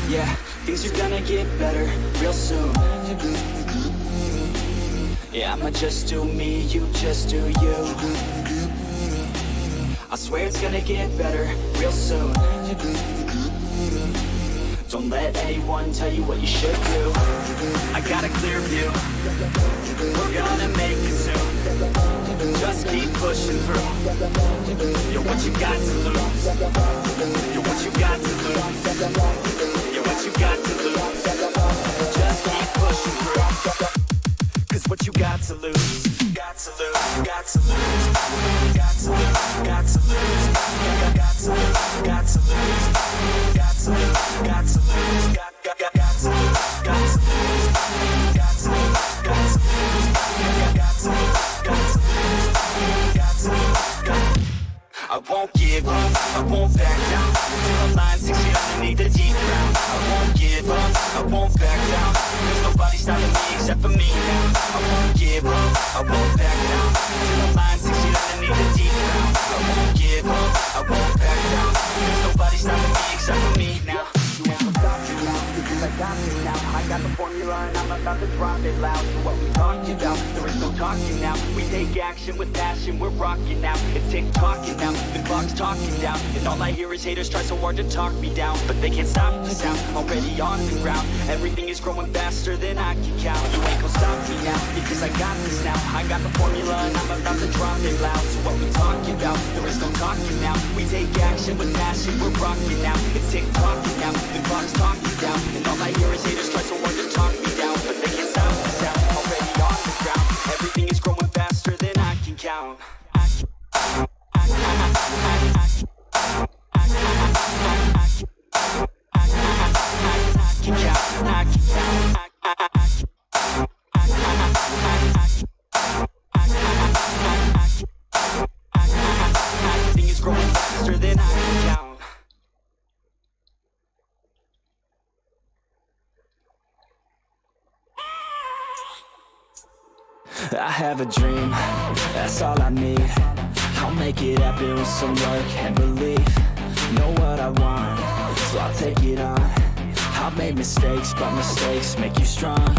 Yeah, things are gonna get better real soon. Yeah, I'ma just do me, you just do you. I swear it's gonna get better real soon. Don't let anyone tell you what you should do. I got a clear view, we're gonna make it soon. Just keep pushing through. You're what you got to lose. You're what you got to lose. You're what you got to lose. Just keep pushing through. Cause what you got to lose, got to lose, got to lose, got to lose, got to lose, got to lose, got to lose, got to lose, got to lose, got to lose, got to lose, got to lose, got to lose, got to lose, got to lose. I won't give up, I won't back down until the line 6 feet underneath the deep ground. I won't give up, I won't back down. There's nobody stopping me except for me now. I won't give up, I won't back down until the line 6 feet underneath the deep ground. I won't give up, I won't back down. There's nobody stopping me except for me now. You ain't gonna stop me now, because I got this now. I got the formula and I'm about to drop it loud. So what we talking about? There is no talking now. We take action with passion, we're rocking now. It's tick-tocking now, the clock's talking down. And all I hear is haters try so hard to talk me down, but they can't stop the sound, already on the ground. Everything is growing faster than I can count. You ain't gonna stop me now, because I got this now. I got the formula and I'm about to drop it loud. So what we talking about? There is no talking now. We take action with passion, we're rocking now. It's tick-tocking now, the clock's talking down. And all I hear is haters try so hard to talk me down, but they can't stop the sound, already on the ground. Everything is growing faster than I can count. I I have a dream, that's all I need. I'll make it happen with some work and belief. Know what I want, so I'll take it on. I've made mistakes, but mistakes make you strong.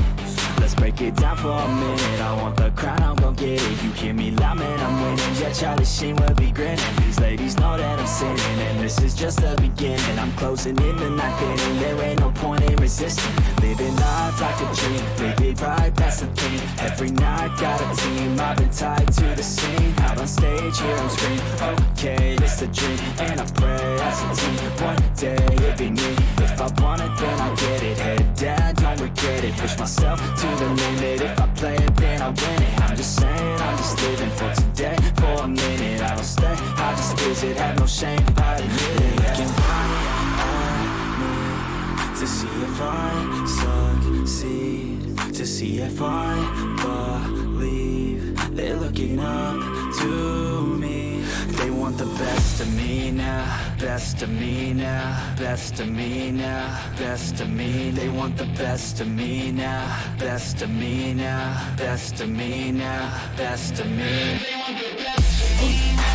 Let's break it down for a minute. I want the crown, I'm gon' get it. You hear me loud, man, I'm winning. Yeah, Charlie Sheen will be grinning. These ladies know that I'm sinning, and this is just the beginning. I'm closing in the night inning. There ain't no point in resisting. Living life like a dream, live it right, that's the theme. Every night got a team, I've been tied to the scene. Out on stage, here I'm scream. Okay, this a dream, and I pray as a team. One day it'll be me. If I want it, then I get it. Head down, don't regret it. Push myself to the limit. If I play it, then I win it. I'm just saying, I'm just living for today. For a minute, I don't stay, I just visit. Have no shame, I admit it. Looking right at me to see if I succeed, to see if I believe. They're looking up to me. They want the best of me now, best of me now, best of me now, best of me. They want the best of me now, best of me now, best of me now, best of me. They want the best of me now.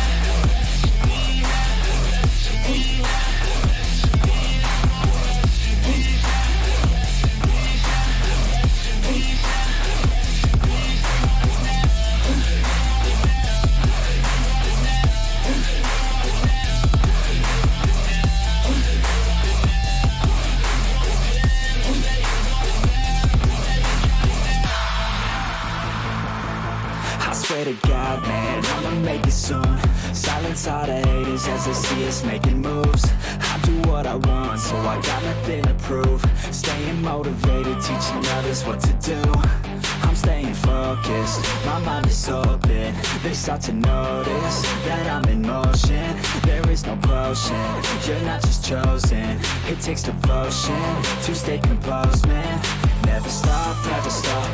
Swear to God, man, I'ma make it soon. Silence all the haters as they see us making moves. I do what I want, so I got nothing to prove. Staying motivated, teaching others what to do. I'm staying focused, my mind is open. They start to notice that I'm in motion. There is no potion, you're not just chosen. It takes devotion to stay composed, man. Never stop,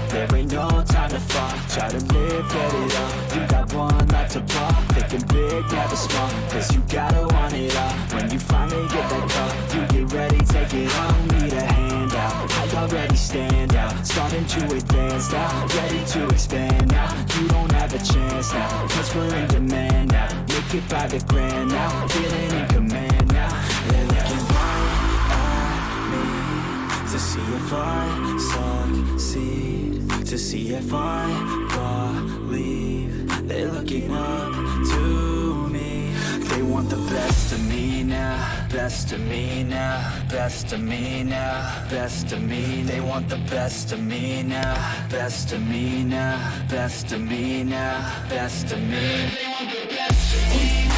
there ain't no time to fall. Try to live, get it all. You got one life to blow. Thinking big, never small, cause you gotta want it all. When you finally get that call, you get ready, take it on. Need a hand out, I already stand out. Starting to advance now, ready to expand now. You don't have a chance now, cause we're in demand now. Make it by the grand now, feeling in command now. They're looking right at me to see if I succeed, to see if I believe. They're looking up to me. They want the best of me now, best of me now, best of me now, best of me. They want the best of me now, best of me now, best of me now, best of me. They want the best of me now.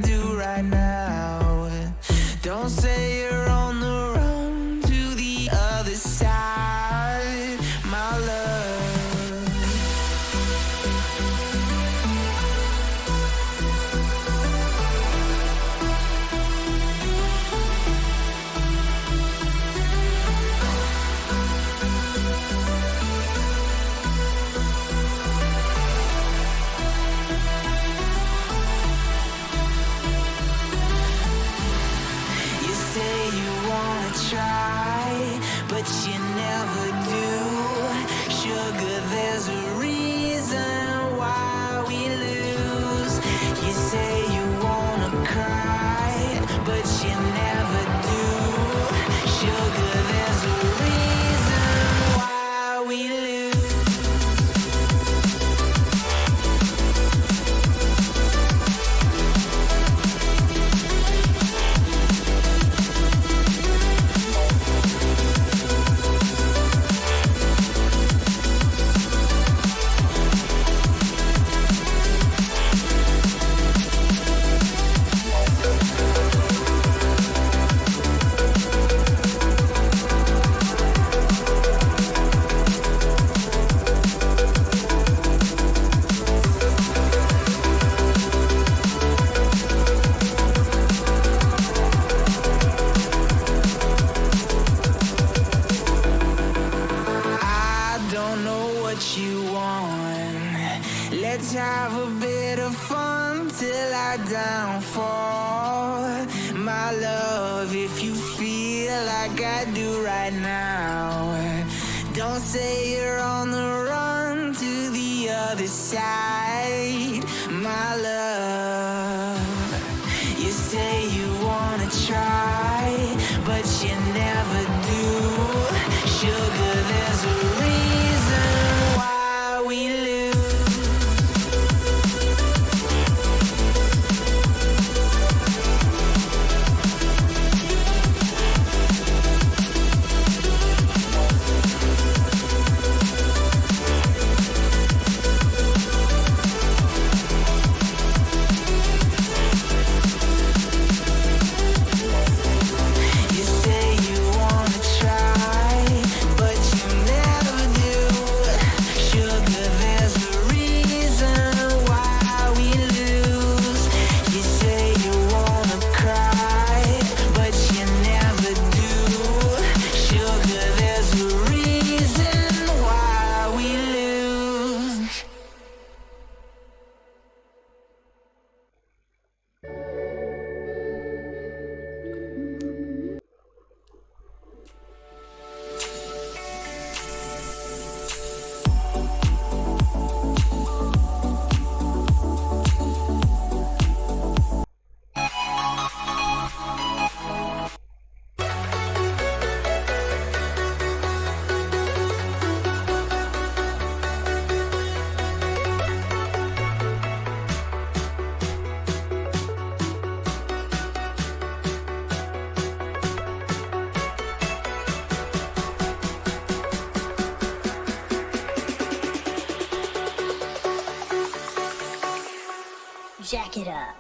do right now. Don't say you're on the run to the other side, my love. You say you wanna try, but you never do. Sugar, there's a reason why we lose. You say you wanna cry, but you never do. Sugar, there's a reason why we lose. I don't know what you want. Let's have a bit of fun till I downfall. My love, if you feel like I do right now, don't say you're on the run to the other side, my love. You say you wanna try, but you never do. Sugar, there's a reason why we lose. You say you wanna try, but you never do. Sugar, there's a reason why we lose. You say you wanna cry, but you never do. Sugar, there's a reason why we lose. Jack it up.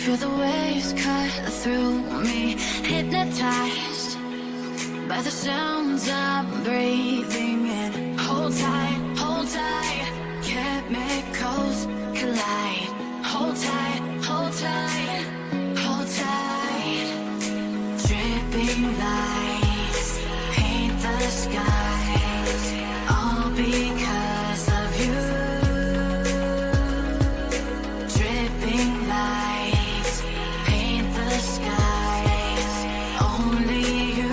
Feel the waves cut through me, hypnotized by the sounds I'm breathing in. Hold tight, chemicals collide. Hold tight, hold tight, hold tight. Dripping lights paint the skies, all because of you. Dripping lights paint the skies, only you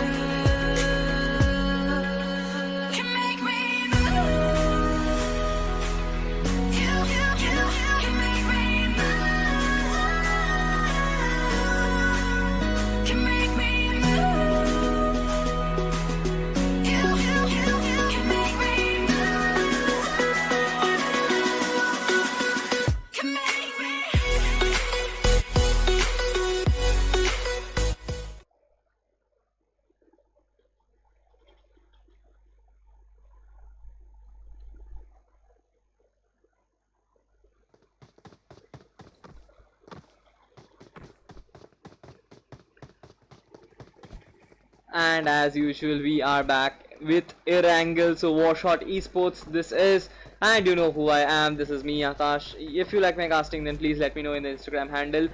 can make me move. You can make me move. Can make me move. You can make me move. Can make me. And as usual, we are back with Irangle. So W4RSHOT Esports this is, and you know who I am. This is me, Akash. If you like my casting, then please let me know in the Instagram handle.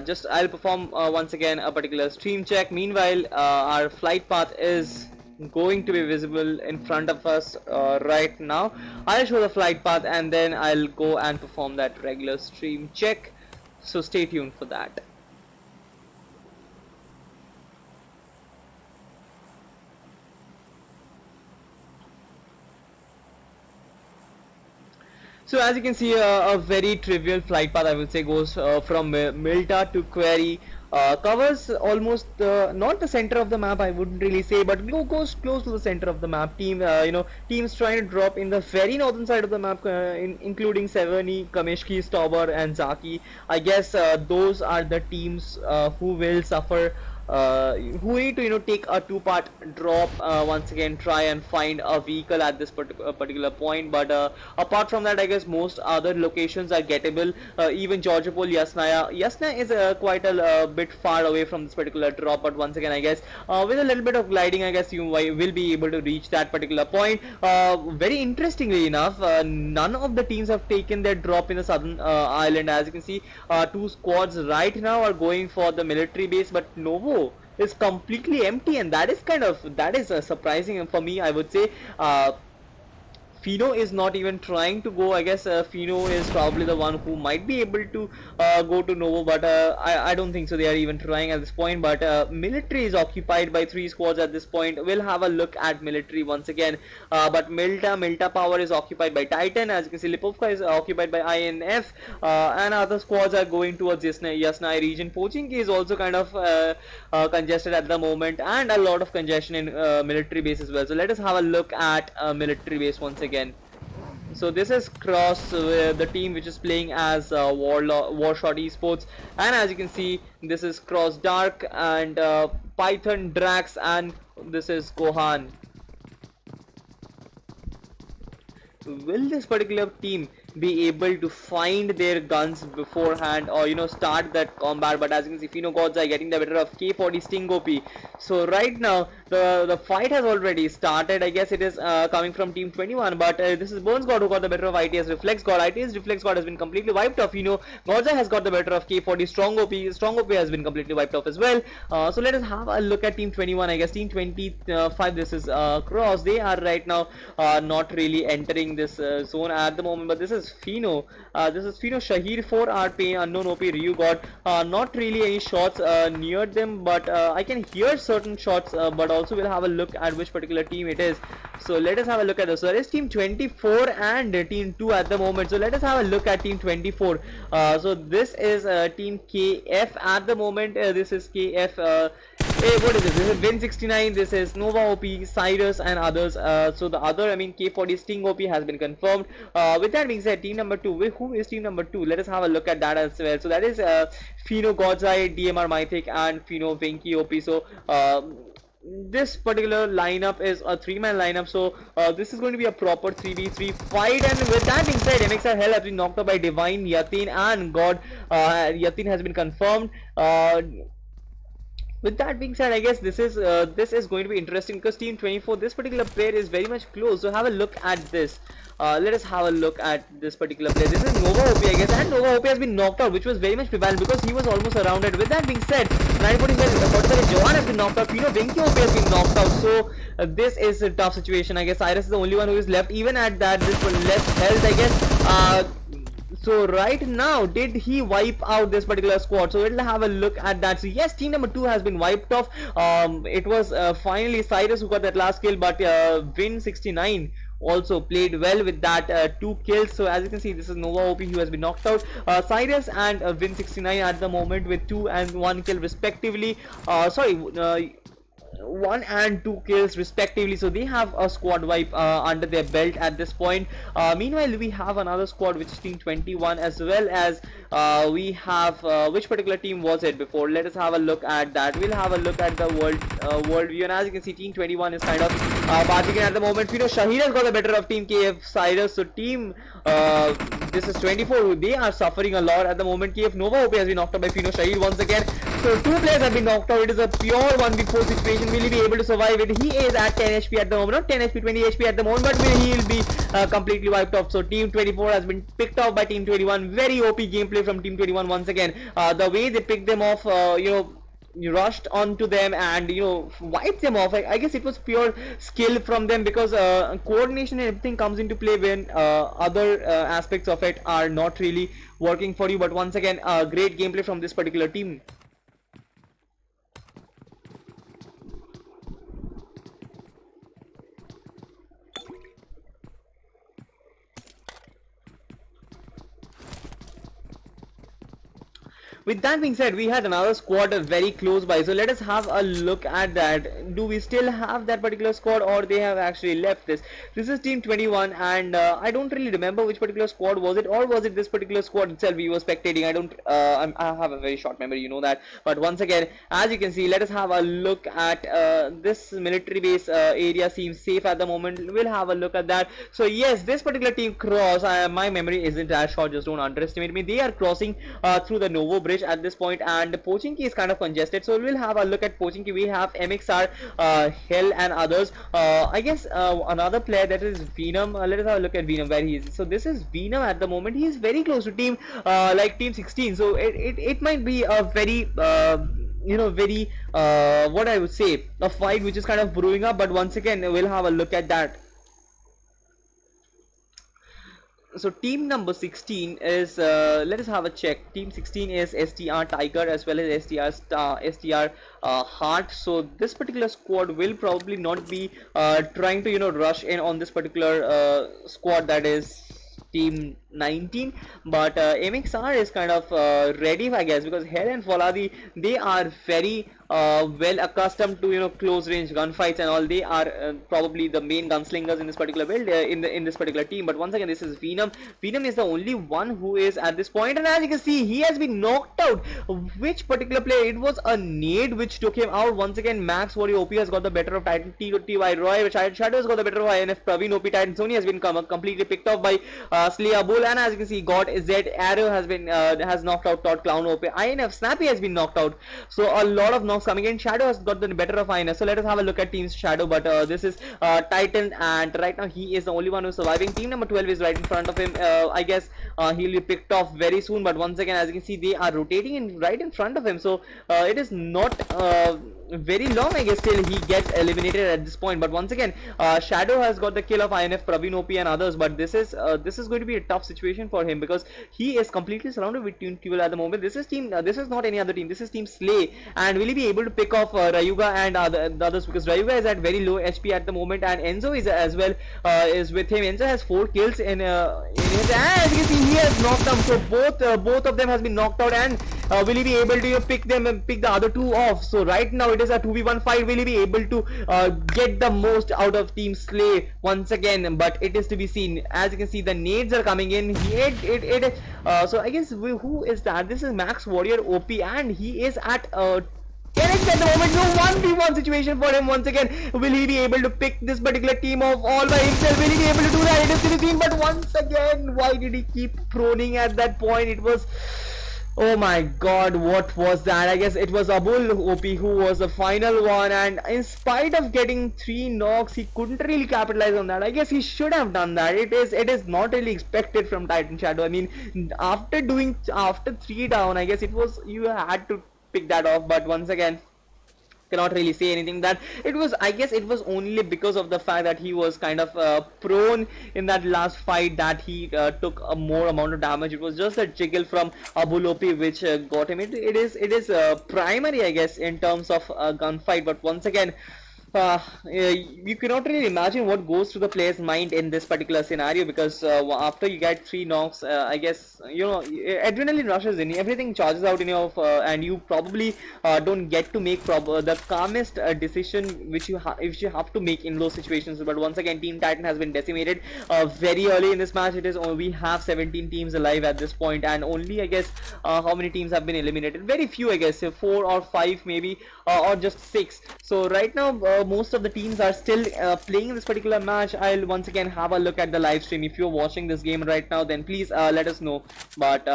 Just I'll perform once again a particular stream check. Meanwhile, our flight path is going to be visible in front of us right now. I'll show the flight path and then I'll go and perform that regular stream check. So stay tuned for that. So as you can see, a very trivial flight path, I would say, goes from Milta to Query. Covers almost not the center of the map, I wouldn't really say, but goes close to the center of the map. Teams trying to drop in the very northern side of the map, including Severny, Kameshki, Stauber, and Zaki. I guess those are the teams who will suffer. Who need to take a two-part drop, once again try and find a vehicle at this particular point. But apart from that, I guess most other locations are gettable. Even Georgiopol, Yasnaya is quite a bit far away from this particular drop, but once again I guess with a little bit of gliding, I guess you will be able to reach that particular point. Very interestingly enough, none of the teams have taken their drop in the southern island. As you can see, two squads right now are going for the military base, but Novo is completely empty, and that is surprising for me, I would say. Fino is not even trying to go. I guess Fino is probably the one who might be able to go to Novo, but I don't think so they are even trying at this point. But military is occupied by 3 squads at this point. We'll have a look at military once again. But Milta Power is occupied by Titan. As you can see, Lipovka is occupied by INF, and other squads are going towards Yasnaya region. Pochinki is also kind of congested at the moment, and a lot of congestion in military base as well. So let us have a look at military base once again. So this is Cross, the team which is playing as W4RSHOT Esports, and as you can see, this is Cross Dark and Python Drax, and this is Gohan. Will this particular team be able to find their guns beforehand, or start that combat? But as you can see, Fino Gods are getting the better of K40 Sting OP. So right now the fight has already started. I guess it is coming from team 21, but this is Burns God who got the better of ITS Reflex God. ITS Reflex God has been completely wiped off. Godza has got the better of K40 Strong OP. Strong OP has been completely wiped off as well. So let us have a look at team 21. I guess team 25, this is Cross. They are right now not really entering this zone at the moment, but this is Fino. Shahir 4 RP unknown OP Ryu God. Not really any shots near them, but I can hear certain shots, but also we'll have a look at which particular team it is. So let us have a look at this. So there is team 24 and team 2 at the moment. So let us have a look at team 24. So this is team KF at the moment. This is KF. Hey, what is this? This is Win69, this is Nova OP, Cyrus, and others. So the other, K40 Sting OP has been confirmed. With that being said, team number 2, who is team number 2? Let us have a look at that as well. So that is Fino Godseye, DMR Mythic, and Fino Venki OP. So this particular lineup is a 3-man lineup, so this is going to be a proper 3v3 fight. And with that being said, MXR Hell has been knocked out by Divine, Yatin, and God. Yatin has been confirmed. With that being said, I guess this is going to be interesting because Team 24, this particular player is very much close. So have a look at this. Let us have a look at this particular player. This is Nova OP, I guess, and Nova OP has been knocked out, which was very much prevalent because he was almost surrounded. With that being said, 947 Johan has been knocked out. Pino Vinky OP has been knocked out. So this is a tough situation. I guess Cyrus is the only one who is left. Even at that, this left health, I guess. So right now, did he wipe out this particular squad? So we'll have a look at that. So yes, team number 2 has been wiped off. It was finally Cyrus who got that last kill, but Win69 also played well with that 2 kills. So as you can see, this is Nova OP who has been knocked out. Cyrus and Win69 at the moment with 2 and 1 kill respectively. 1 and 2 kills respectively, so they have a squad wipe under their belt at this point. Meanwhile, we have another squad which is Team 21, as well as we have which particular team was it before? Let us have a look at that. We'll have a look at the world view, and as you can see, Team 21 is kind of bargaining at the moment. You know, Shahid has got the better of Team KF Cyrus, so Team this is 24, they are suffering a lot at the moment. KF Nova OP has been knocked out by Fino Shahid once again. So 2 players have been knocked out. It is a pure 1v4 situation. Will he be able to survive it? He is at 10 HP at the moment, not 10 HP, 20 HP at the moment, but he will be completely wiped off. So Team 24 has been picked off by Team 21. Very OP gameplay from Team 21 once again. The way they picked them off, rushed onto them and wiped them off. I guess it was pure skill from them, because coordination and everything comes into play when other aspects of it are not really working for you. But once again, great gameplay from this particular team. With that being said, we had another squad very close by, so let us have a look at that. Do we still have that particular squad, or they have actually left this? This is Team 21, and I don't really remember which particular squad was it, or was it this particular squad itself we were spectating. I have a very short memory, you know that. But once again, as you can see, let us have a look at this military base area. Seems safe at the moment. We'll have a look at that. So yes, this particular team cross, my memory isn't as short, just don't underestimate me. They are crossing through the Novo Bridge at this point, and Pochinki is kind of congested, so we'll have a look at Pochinki. We have MXR, Hell, and others. I guess another player, that is Venom. Let us have a look at Venom, where he is. So this is Venom at the moment. He is very close to team like Team 16, so it might be a very very what I would say, a fight which is kind of brewing up. But once again, we'll have a look at that. So team number 16 is let us have a check. Team 16 is STR Tiger as well as STR Heart. So this particular squad will probably not be trying to rush in on this particular squad, that is Team 19, but MXR is kind of ready, I guess, because Hell and Foladi, they are very well accustomed to close range gunfights and all. They are probably the main gunslingers in this particular build, in this particular team. But once again, this is Venom. Venom is the only one who is at this point, and as you can see, he has been knocked out. Which particular player? It was a nade which took him out. Once again, Max Warrior OP has got the better of Titan TY Roy, which Shadow has got the better of INF Praveen OP. Titan Sony has been completely picked off by Slayer Bull, and as you can see, God Z Arrow has been has knocked out Todd Clown OP. INF Snappy has been knocked out. So a lot of knocks coming in. Shadow has got the better of INF. So let us have a look at Team Shadow. But this is Titan, and right now he is the only one who's surviving. Team number 12 is right in front of him. I guess he'll be picked off very soon. But once again, as you can see, they are rotating right in front of him. So it is not very long, I guess, till he gets eliminated at this point. But once again, Shadow has got the kill of INF, Praveen OP, and others. But this is going to be a tough situation for him, because he is completely surrounded with Team 12 at the moment. This is not any other team. This is Team Slay, and will he be able to pick off Rayuga and the others? Because Rayuga is at very low HP at the moment, and Enzo is as well is with him. Enzo has 4 kills in his, and as you can see, he has knocked them. So both of them has been knocked out, and will he be able to pick the other 2 off? So right now it is a 2v1 fight. Will he be able to get the most out of Team Slay once again? But it is to be seen. As you can see, the nades are coming in. So I guess who is that? This is Max Warrior OP, and he is at Galaxy at the moment, no 1v1 situation for him once again. Will he be able to pick this particular team off all by himself? Will he be able to do that? It is to be seen, but once again, why did he keep proning at that point? It was... Oh my god, what was that? I guess it was Abul OP who was the final one, and in spite of getting 3 knocks, he couldn't really capitalize on that. I guess he should have done that. It is not really expected from Titan Shadow. I mean, after 3 down, I guess you had to pick that off, but once again, cannot really say anything. That I guess it was only because of the fact that he was kind of prone in that last fight that he took a more amount of damage. It was just a jiggle from Abul OP which got him. It is primary, I guess, in terms of gunfight, but once again, you cannot really imagine what goes through the player's mind in this particular scenario, because after you get 3 knocks, I guess, adrenaline rushes in, everything charges out in your and you probably don't get to make the calmest decision which you have to make in those situations. But once again, Team Titan has been decimated very early in this match. We have 17 teams alive at this point, and only, I guess, how many teams have been eliminated? Very few, I guess, 4 or 5 maybe, or just 6. So right now, most of the teams are still playing this particular match. I'll once again have a look at the live stream. If you're watching this game right now, then please let us know. But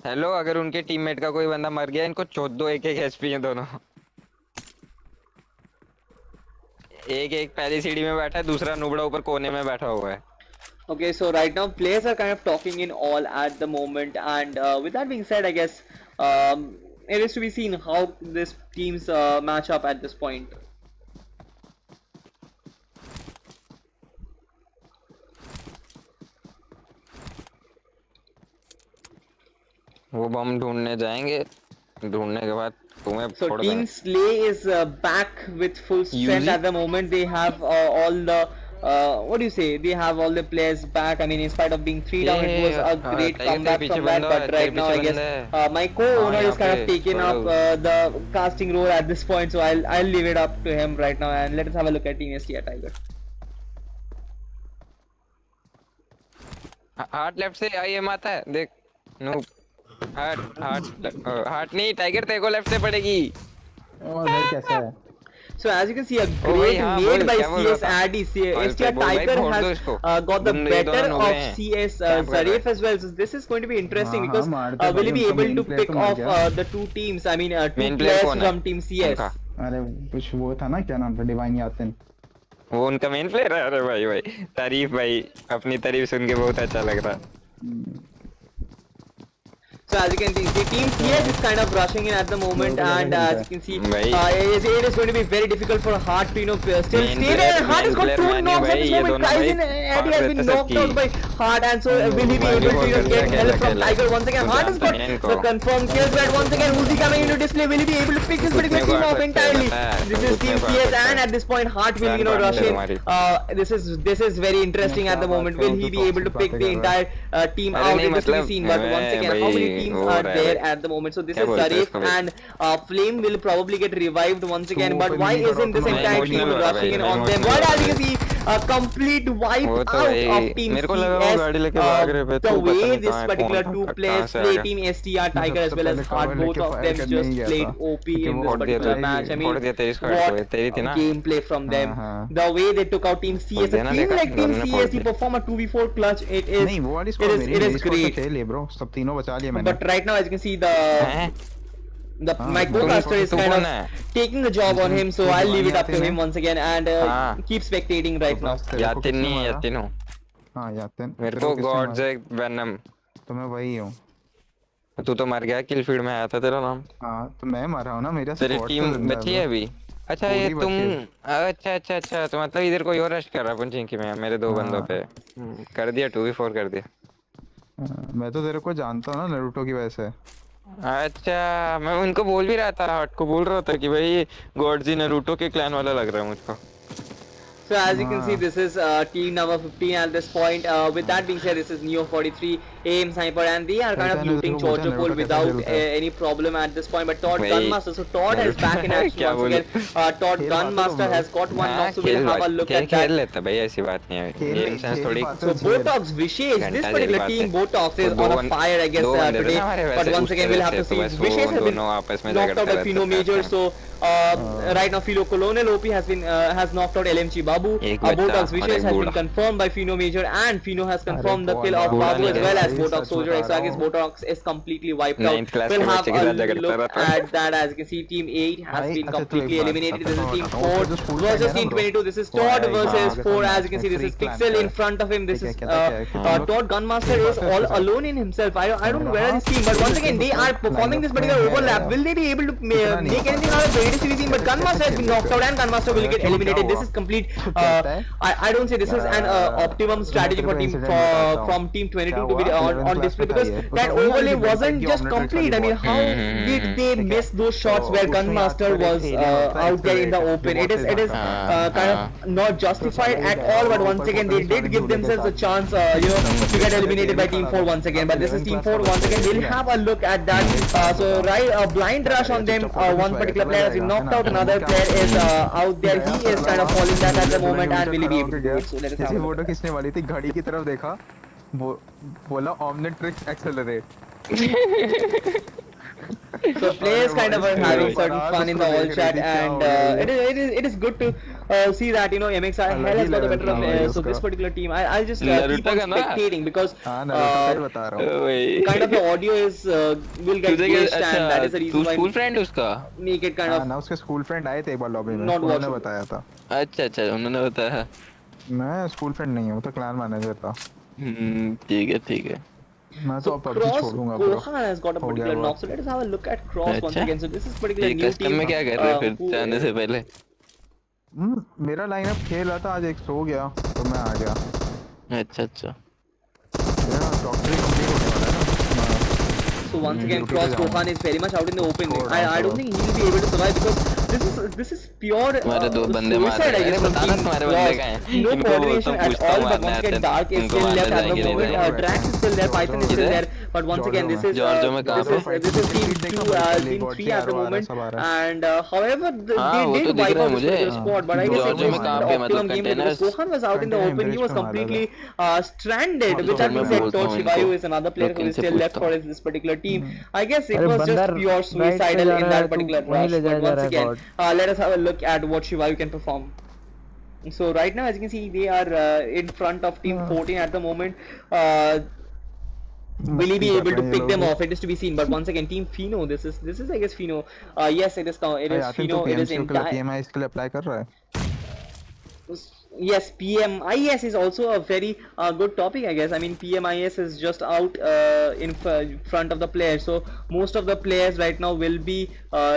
hello, अगर उनके teammate का कोई बंदा मर गया, इनको 14 एक HP हैं दोनों। एक पहली सीढ़ी में बैठा है, दूसरा नुबड़ा ऊपर कोने में बैठा हुआ है। Okay, so right now players are kind of talking in all at the moment, and with that being said, I guess it is to be seen how this teams match up at this point. वो बम ढूंढने जाएंगे, ढूंढने के बाद तुम्हें So फोड़ Team देंगे। Slay is back with full strength at the moment. They have all the what do you say? They have all the players back. I mean, in spite of being 3 down, it was a great comeback from that. But right now, I guess my co-owner is kind of taking up the casting role at this point. So I'll leave it up to him right now, and let us have a look at Team STR Tiger. Heart left से IM आता है, देख। No, heart नहीं, tiger तेरे को left से पड़ेगी। और भाई कैसा है? So as you can see, a great made by CS Addy. STR Tiger has got the better of CS Zarif as well. So this is going to be interesting because will he be able to pick off the 2 teams? I mean, 2 players from Team CS. अरे कुछ वो था ना, क्या नाम था, divine Yatin, वो उनका मेन प्लेयर है। अरे भाई तारीफ भाई, अपनी तारीफ सुन के बहुत अच्छा लग रहा। So as you can see, Team CS is kind of rushing in at the moment, and as you can see, it is going to be very difficult for Heart to still stay there. Heart has got 2 knocks at this moment. Kaizen Addy has been knocked out by Heart, and so will he be able to get help from Tiger once again? Heart has got the confirmed kills, but once again, who's he coming into display? Will he be able to pick this particular team off entirely? This is Team CS, and at this point, Heart will rush in. This is very interesting at the moment. Will he be able to pick the entire team out? It is to be seen, but once again, how many teams are there at the moment? So this is Zarif, and Flame will probably get revived once again, but why isn't this entire team rushing in on them? But as you can see, a complete wipe out of Team CS. The way this particular 2 players play, Team STR Tiger as well as Heart, both of them just played OP in this particular match. I mean, what gameplay from them. The way they took out Team CS, a team like Team CS, he perform a 2v4 clutch. It is great. सब तीनों बचा लिए मैंने। But right now, as you can see, my co-caster is kind of taking the job on him, so I'll leave it up to him once again and keep spectating right now. Yatin नहीं है, यातिन हूँ। हाँ यातिन। मेरे को God's एक venom. तो मैं वही हूँ। तू तो मर गया, किल फील्ड में आया था तेरा नाम। हाँ तो मैं मरा हूँ ना, मेरा तेरी टीम बची है अभी। अच्छा ये तुम, अच्छा तो मतलब इधर कोई और रश कर रहा है पंचिंकी में मेरे 2 बंदों पे। कर दिया 2v4 कर दिया। मैं तो तेरे को जानता हूँ ना नारुतो की वजह से। अच्छा, मैं उनको बोल भी रहा था, हार्ट को बोल रहा था कि भाई गॉड्जी नारुतो के क्लैन वाला लग रहा है मुझको। So as you can see, this is team number 15 at this point. With that being said, this is Neo 43 aim sniper, and they are kind of looting Chochopol without any problem at this point. But Todd Gunmaster, so Todd is back in action once again. Todd Gunmaster has got one knock, so we'll have a look at that. खेल लेता भाई, ऐसी बात नहीं है, game sense थोड़ी। So Botox Vishesh, this particular team Botox is on a fire, I guess, today. But once again we'll have to see. Vishesh has been knocked out by Fino Major, so right now Philo Colonel OP has knocked out LMG Babu. Botox Vishesh has been confirmed by Fino Major, and Fino has confirmed the kill of Babu as well as Botox Soldier. So I guess Botox is completely wiped out. We'll have a look at that. As you can see, Team 8 has been completely eliminated. This is Team 4 versus Team 22. This is Todd versus 4. As you can see, this is Pixel in front of him. This is Todd Gunmaster is all alone in himself. I don't know where is his team, but once again they are performing this particular overlap. Will they be able to make anything out of the ADC team? But Gunmaster has been knocked out, and Gunmaster will get eliminated. This is complete. I don't say this is an optimum strategy for team from Team 22 to be on display, because that overlay wasn't just complete. I mean, how did they miss those shots where Gunmaster was out there in the open? It is kind of not justified at all. But once again, they did give themselves a chance, to get eliminated by Team 4 once again. But this is Team 4 once again. We'll have a look at that. So right, a blind rush on them. One particular player has been knocked out. Another player is out there. He is kind of falling down at the moment, and will he be able to do it? So let us have a look. Photo खींचने वाली थी, घड़ी की तरफ देखा, बोला Omnitrix accelerate. So players kind of are having certain fun in the all chat, and it is good to see that MXR hell has got the better of so this particular team. I'll just keep on spectating, because kind of the audio is will get glitched, and that is the reason why. School friend उसका make it kind of ना उसके school friend आए थे एक बार lobby में, Not उन्होंने watchable. बताया था. अच्छा उन्होंने बताया। मैं स्कूल फ्रेंड नहीं हूँ, वो तो क्लैन मैनेजर था. ठीक है। मैं So तो PUBG Cross छोड़ूंगा bro. Gohan has got a particular knock. So let us have a look at Cross once अच्छा। again. So this is particular new custom team. में क्या कर रहे हो who- फिर जाने से पहले? मेरा लाइनअप खेल रहा था, आज एक सो गया तो मैं आ गया. अच्छा मेरा डॉक्टरी कंप्लीट होने वाला है ना. So once again, Cross Gohan is very much out in the open. I don't think he will be able to survive, because this is pure तुम्हारे दो बंदे मार suicide, I रहे हैं। guess, from बताना Team तुम्हारे बंदे Cross. कहाँ हैं? No इनको coordination तो at पूछता all. हूँ But once again, Dark is इनको still मारने left at the जाएंगे moment. नहीं। Drax is still there. Python is still there. But once again, this is जॉर्जो में कहाँ पे? this is Team 2, Team 3 at the moment. And however, they वो तो did दिख wipe रहा है out this मुझे। particular squad. But I guess it जॉर्जो में was कहाँ not पे, an मतलब optimum game, because containers? Gohan was out in the open. He was completely stranded, which तो I मैं think said बोलता हूँ Toshibayu इनको। is another player who is इनसे still left पूछता for हूँ। this particular team. I guess it was just pure suicidal in that particular rush. But once again, let us have a look at what Shivayu can perform. So right now, as you can see, they are in front of Team 14 at the moment. Will he be able to pick them off? It is to be seen. But once again, Team Fino. This is I guess Fino. Yes, it is Fino. It is entire. PMI इसके लिए apply कर रहा है. Yes, PMIS is also a very good topic, I guess. I mean, PMIS is just out in front of the players, so most of the players right now will be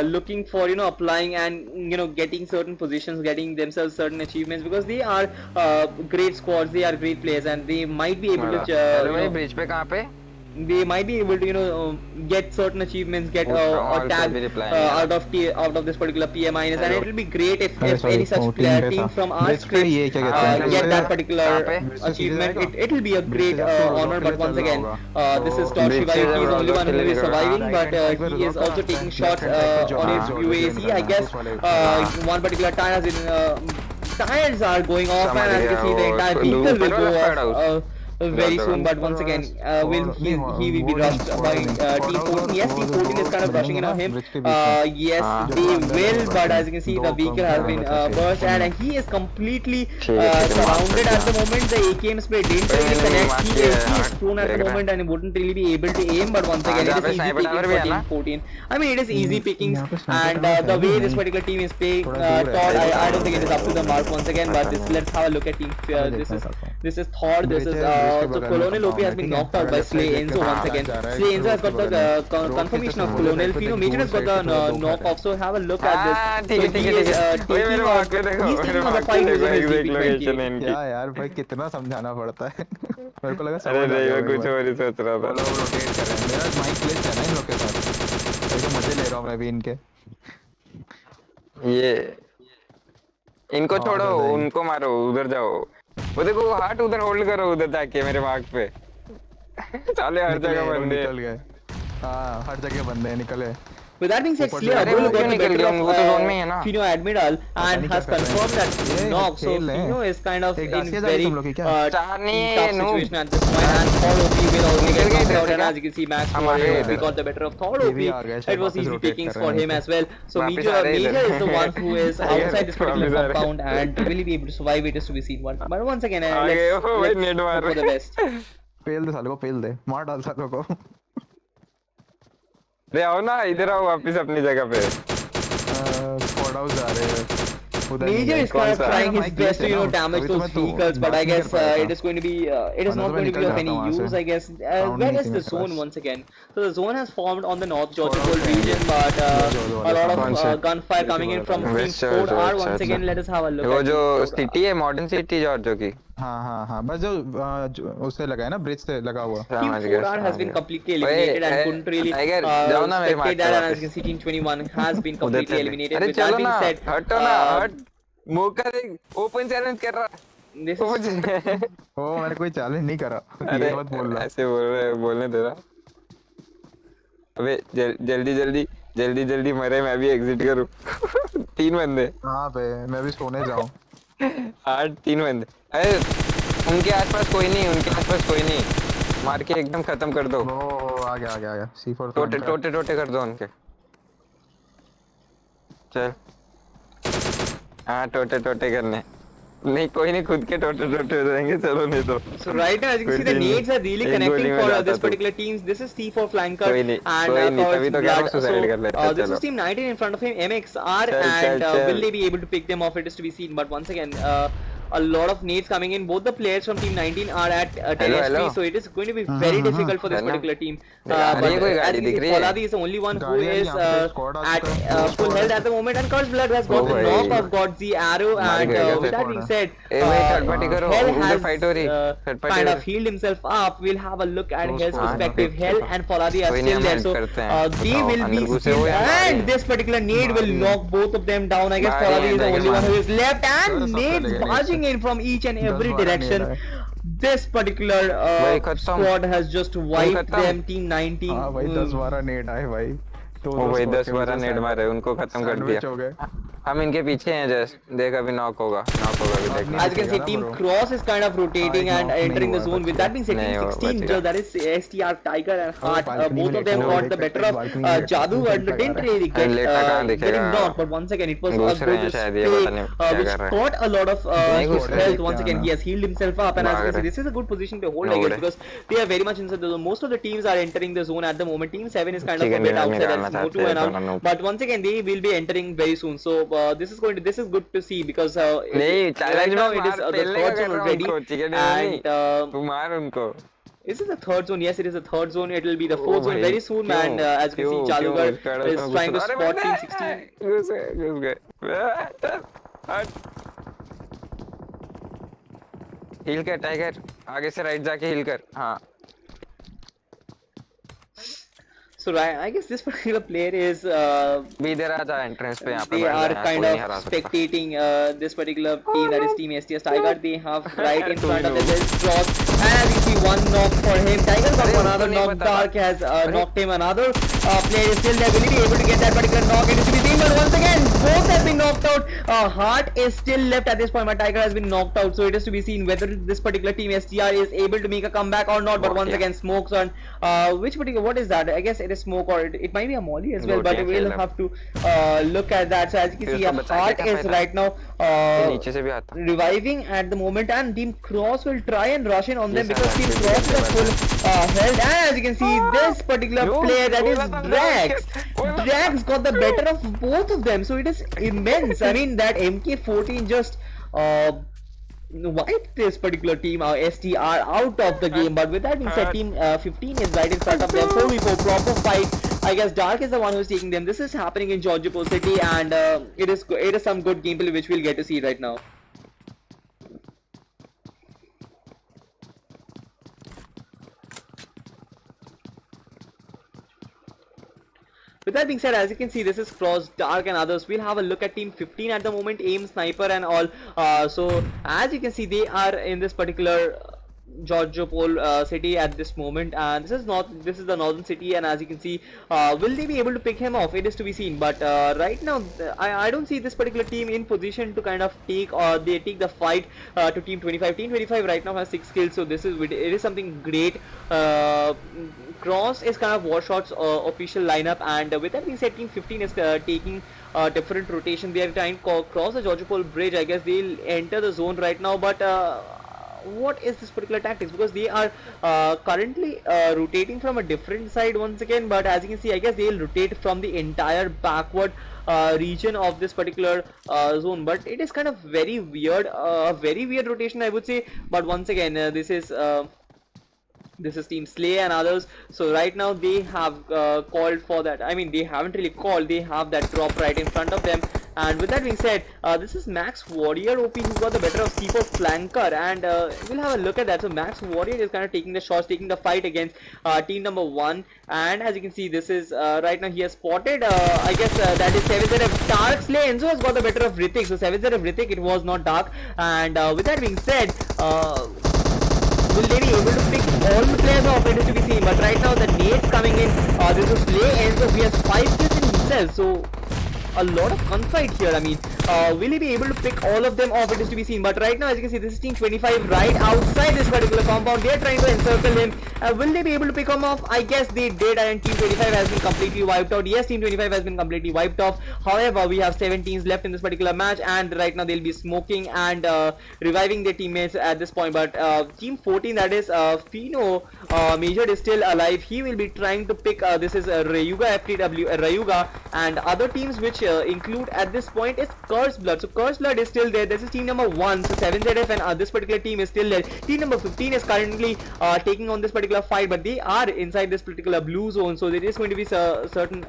looking for applying and getting certain positions, getting themselves certain achievements, because they are great squads, they are great players, and they might be able to अरे भाई bridge पे कहाँ पे? they might be able to get certain achievements, get a tag out of this particular PMIS, and it will be great if any such player team from our script get that particular achievement. It will be a great honor. But once again, this is Toshibayu. He is only one who is surviving, but he is also taking shots on his UAC. I guess one particular tire has been tires are going off, and as you can see, the entire vehicle will go off very soon. But once again, he will be rushed by Team 14. Yes, Team 14 is kind of rushing in on him. Yes, they will, but as you can see, the vehicle has been burst, and he is completely surrounded at the moment. The AKM spray didn't really connect. He is prone at the moment and wouldn't really be able to aim. But once again, it is easy pickings for Team 14. I mean, it is easy pickings, and the way this particular team is playing, Todd, I don't think it is up to the mark once again. But let's have a look at Team. This is Thor. This is so Colonel OP has been knocked out by Slay Enzo once again. Slay Enzo has got the confirmation of Colonel. Fino Major has got the knock off. So have a look at this. So he is taking on the fight with his DP20. क्या यार भाई कितना समझाना पड़ता है. मेरे को लगा अरे नहीं मैं कुछ और ही सोच रहा था. लोग रोटेट कर रहे हैं. मेरा माइक प्लेस है ना इन लोग के साथ. ये तो मजे ले रहा हूँ मैं भी इनके. ये इनको छोड़ो, उनको मारो, उधर जाओ. वो देखो वो हार्ट उधर होल्ड करो, उधर जाके मेरे मार्क पे. साले हर निकले, जगह वो बंदे। निकल गए। हाँ हर जगह बंदे निकले। With that being said, ऊपर से Slayer अरे will वो got क्यों the निकल better गए? of वो तो जोन में ही है ना। Fino Admiral and नहीं has क्या कर रहे हैं। confirmed that ये knock. So खेल रहे हैं। Fino is kind of एक in डासिया जा रही very तुम लोग की क्या? चार नहीं है, tough noob। situation at this point, and Thor OP will also निकल get गए knocked इधर out. से And क्या? as you can see, Max हम Thor आ गए OP इधर। got the better of Thor ये OP. भी आ गए, शायद It was वापस easy rotate pickings कर for रहे हैं him नीचे। as well. So वापस आ रहे हैं Major इधर। is the one who is Tiger, outside this particular वापस आ रहे हैं। compound, and will he be able to survive? It is to be seen. But once again, आ गए हो भाई, let's नेट hope मार for the best. पेल दे सालों को, पेल दे, मार डाल सालों को। रे आओ ना, इधर आओ वापस अपनी जगह पे। स्क्वाड हाउस जा रहे हैं, उधर नहीं Major गए। is kind of कौन सा? trying his mic best to glitch है ना, damage तभी तो those मैं तो vehicles, but I बात नहीं कर guess पाया था। it is going to be it is वरना not तो मैं going to be निकल of any जाता वहाँ से। use, I guess. Sound Where नहीं is थी the मेरे zone pass. once again? So the zone has formed on the North Squad Georgia out है ये। region, but जो a lot कौन of से? gunfire coming in from Team west 4R. George, Once अच्छा again, let us have a look वो at जो Team 4R. City है, modern city जॉर्जो की। हाँ बस जो उससे लगा है ना, ब्रिज से लगा हुआ। Team समझ गया 4R has समझ been गया। completely ओए eliminated and couldn't really tiger जाओ ना मेरे मार्क spectate पे that, and as you can वापस। see, Team 21 has been उधर completely चले। eliminated. अरे With that चलो being ना, said, हटो ना, हट। मौका दे, ओपन चैलेंज कर रहा। this open is challenge. ओ मैंने कोई चैलेंज नहीं करा। अरे ये मत बोल रहा। ऐसे बोल रहे, बोलने दे रहा। अबे जल्दी जल्दी जल्दी जल्दी मरे, मैं भी एग्जिट करूं। तीन बंदे। हाँ बे, मैं भी सोने जाऊँ। 3 बंदे। अरे उनके आसपास कोई नहीं, उनके आसपास कोई नहीं, मार के एकदम खत्म कर दो। वो आ गया C4 टोटे फ्लैंकर। टोटे टोटे कर दो उनके। चल हाँ, टोटे टोटे करने। नहीं कोई नहीं, खुद के टोटे टोटे हो जाएंगे, चलो नहीं तो। so right now, as you can see, the nades are really एक connecting गोली में for जाता this तू। particular teams. This is T4 flanker कोई नहीं, and कोई नहीं, Thor's तभी तो कह रहा हूँ, blood. So सुसाइड कर लेते हैं, this चलो। was team 19 in front of him, MXR, चल, and चल, will चल। they be able to pick them off? It is to be seen. But once again, a lot of nades coming in. Both the players from team 19 are at 10 Hello, HP, hello। so it is going to be very difficult for this है ना? particular team. अरे But ये कोई as गाड़ी you can दिख see, रही है? Kolay is the only one who गाड़ी आ रही है, is यहाँ पे squad आ at चुका है, full squad health है। at the moment, and Curse Blood has O got the भाई। knock of got the arrow, मार and गया क्या with फिर? that being said, ए भाई थर्ड पार्टी करो, Hell उधर has फाइट हो रही। Third party kind of healed himself up. We'll have a look at Close Hell's call, perspective. हाँ, Hell and Faladi are कोई नहीं, still हम there, हेल्प so करते हैं। they बताओ, will अंदर be घुसे still, हुए हैं, बाहर and he. this particular nade will Bari. knock both of them down. I guess Bari Faladi is the है, only one man. who is left, चलो, and सब nades चले गए barging नीचे। in from each and every 10-12 direction. nade है। This particular भाई खत्म। squad has just wiped खत्म। them. Team 19. हाँ भाई 10-12 नेट आए भाई। ओ भाई 10-12 नेट मारे, उनको खत्म कर दिया। सैंडविच हो गए। हम इनके पीछे हैं, जस्ट देख अभी नॉक होगा अभी अब देखना। As you can see, ना Team bro। Cross is kind of rotating एक and knock नहीं entering the हुआ, zone. बच With गया। that being said, नहीं Team हुआ, 16, बच गया। that is STR, Tiger and Heart, balcony both में of them लेटा got है, the better of balcony में लेटा है, Jadoo, and लगा didn't रहा है। really get लेटा कहाँ दिखेगा? getting knocked. But once again, it was a घुस रहे हैं good शायद, ये spray, पता नहीं क्या which कर रहा है। got a lot of नहीं घुस रहे। health. Once again, he has healed himself up, and as you can see, भाग this is a good position to hold, I No, guess, bro. because they are very much inside the zone. Most of the teams are entering the zone at the moment. Team 7 is kind of a Chicken bit dinner outside, निकालना as Motu चाहते हैं and दोनों out. लोग। But once again, they will be entering very soon. So this is good to see, because नहीं right challenge now में it is मार, the पेलने का third कर zone रहा हूँ already, उनको, चिकन डिनर नहीं, and तू मार उनको। is this the third zone? Yes, it is the third zone. It will be the O fourth zone भाई, very soon, क्यों? and as you can see, क्यों? Jadugar उसका डर is था, trying to अरे spot बंदे! Team 16. घुस गए हट। हील कर टाइगर, आगे से राइट जाके हील कर। हाँ So I guess this particular player is भी इधर आ जा, एंट्रेंस पे यहाँ पे they बैठ जा, are यहाँ kind कोई of नहीं हरा सकता। spectating this particular team, that is Team STS Tiger. They have right in Two front of them in is Cross, and as you see, one knock for him. Tiger got अरे another उसको नहीं knock. पता था। Dark has अरे knocked him. Another player is still there. Will he be able to get that particular knock? It is to be seen, but once again, both have been knocked out. Heart is still left at this point, but Tiger has been knocked out. So it is to be seen whether this particular team STR is able to make a comeback or not. But once Okay. again, smokes on which particular, what is that? I guess it is smoke, or it might be a molly as well, Good, but yeah, we'll खेला। have to look at that. So as you can फिर see, उसको बचा के Heart क्या is फायदा? right now ये नीचे से भी आता। reviving at the moment, and Team Cross will try and rush in on them, Yes, because sir, Team that's Cross is good. at full health. And as you can see, this particular Yo, player, that is बोला था, Drax. बोला था। Drax got the better of both of them, so it is immense. I mean, that MK40 just wiped this particular team, STR, out of the game. But with that being said, Team 15 is right in front of them. 4v4 proper fight. I guess Dark is the one who is taking them. This is happening in Georgia City, and it is some good gameplay which we'll get to see right now. With that being said, as you can see, this is Cross, Dark and others. We'll have a look at Team 15 at the moment, Aim, Sniper and all. So as you can see, they are in this particular Georgiopol city at this moment, and this is the northern city, and as you can see, will they be able to pick him off? It is to be seen, but right now I don't see this particular team in position to kind of take they take the fight to team 25. Team 25 right now has 6 kills, so it is something great. Cross is kind of WarShot's official lineup, and with that being said, team 15 is taking different rotation. They are trying to cross the Georgiopol bridge. I guess they'll enter the zone right now, but what is this particular tactics, because they are currently rotating from a different side once again, but as you can see, I guess they'll rotate from the entire backward region of this particular zone, but it is kind of very weird, very weird rotation, I would say. But once again, this is Team Slay and others. So right now they have called for that. I mean, they haven't really called, they have that drop right in front of them. And with that being said, this is Max Warrior OP who got the better of C4 Flanker, and we'll have a look at that. So Max Warrior is kind of taking the shots, taking the fight against team number 1, and as you can see, this is right now he has spotted, I guess that is 7ZF Dark Slay. Enzo has got the better of Rithik, so 7ZF Rithik, it was not Dark. And with that being said, will they be able to pick all the players off? It is to be seen, but right now the nades coming in, this is Slay Enzo, he has 5 kills in himself, so a lot of gunfight here. I mean, will he be able to pick all of them off? It is to be seen, but right now, as you can see, this is team 25 right outside this particular compound. They are trying to encircle him. Will they be able to pick him off? I guess they did, and team 25 has been completely wiped out. Yes, team 25 has been completely wiped off. However, we have 7 teams left in this particular match, and right now they'll be smoking and reviving their teammates at this point. But team 14, that is Fino Major, is still alive. He will be trying to pick this is Rayuga FTW Rayuga, and other teams which include at this point is Cursed Blood. So Cursed Blood is still there. This is team number 1, so 7ZF, and this particular team is still there. Team number 15 is currently taking on this particular fight, but they are inside this particular blue zone, so there is going to be certain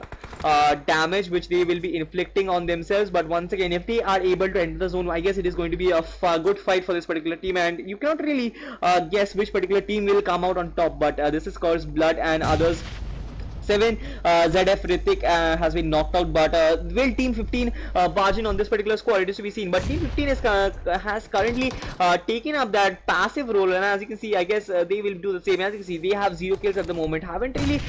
damage which they will be inflicting on themselves. But once again, if they are able to enter the zone, I guess it is going to be a good fight for this particular team, and you cannot really guess which particular team will come out on top. But this is Cursed Blood and others. 7 ZF Rithik has been knocked out, but will team 15 barge in on this particular squad? It is to be seen, but team 15 has currently taken up that passive role, and as you can see, I guess they will do the same. As you can see, they have 0 kills at the moment, haven't really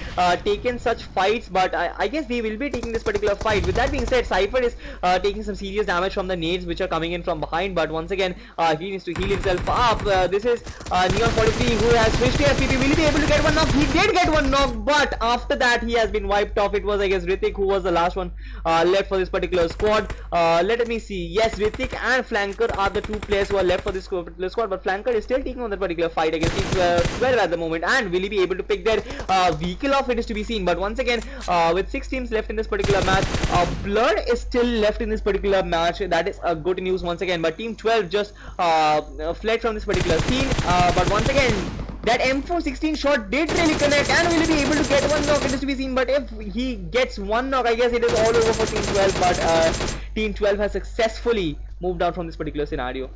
taken such fights, but I guess they will be taking this particular fight. With that being said, Cypher is taking some serious damage from the nades which are coming in from behind, but once again he needs to heal himself up. This is Neon 43 who has switched to FPP. Will he be able to get one knock? He did get one knock, but after that he has been wiped off. It was, I guess, Rithik who was the last one left for this particular squad. Let me see. Yes, Rithik and Flanker are the 2 players who are left for this particular squad, but Flanker is still taking on that particular fight against Team 12 at the moment, and will he be able to pick their vehicle off? It is to be seen, but once again, with 6 teams left in this particular match, BLURX is still left in this particular match. That is good news once again, but Team 12 just fled from this particular scene, but once again, that M416 shot did really connect, and will he be able to get one knock? It is to be seen, but if he gets one knock, I guess it is all over for Team 12, but Team 12 has successfully moved out from this particular scenario.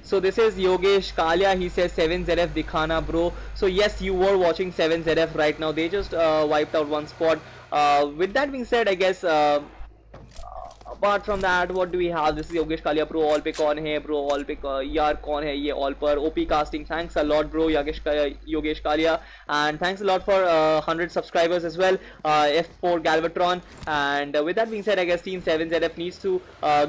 So this is Yogesh Kalia. He says 7ZF Dikhana bro. So yes, you were watching 7ZF right now. They just wiped out one spot. With that being said, I guess apart from that, what do we have? This is Yogesh Kalia bro. All पे कौन है bro? All पे यार कौन है ये all पर? OP casting. Thanks a lot bro, Yogesh Kalia, and thanks a lot for 100 subscribers as well. F4 Galvatron, and with that being said, I guess Team 7ZF needs to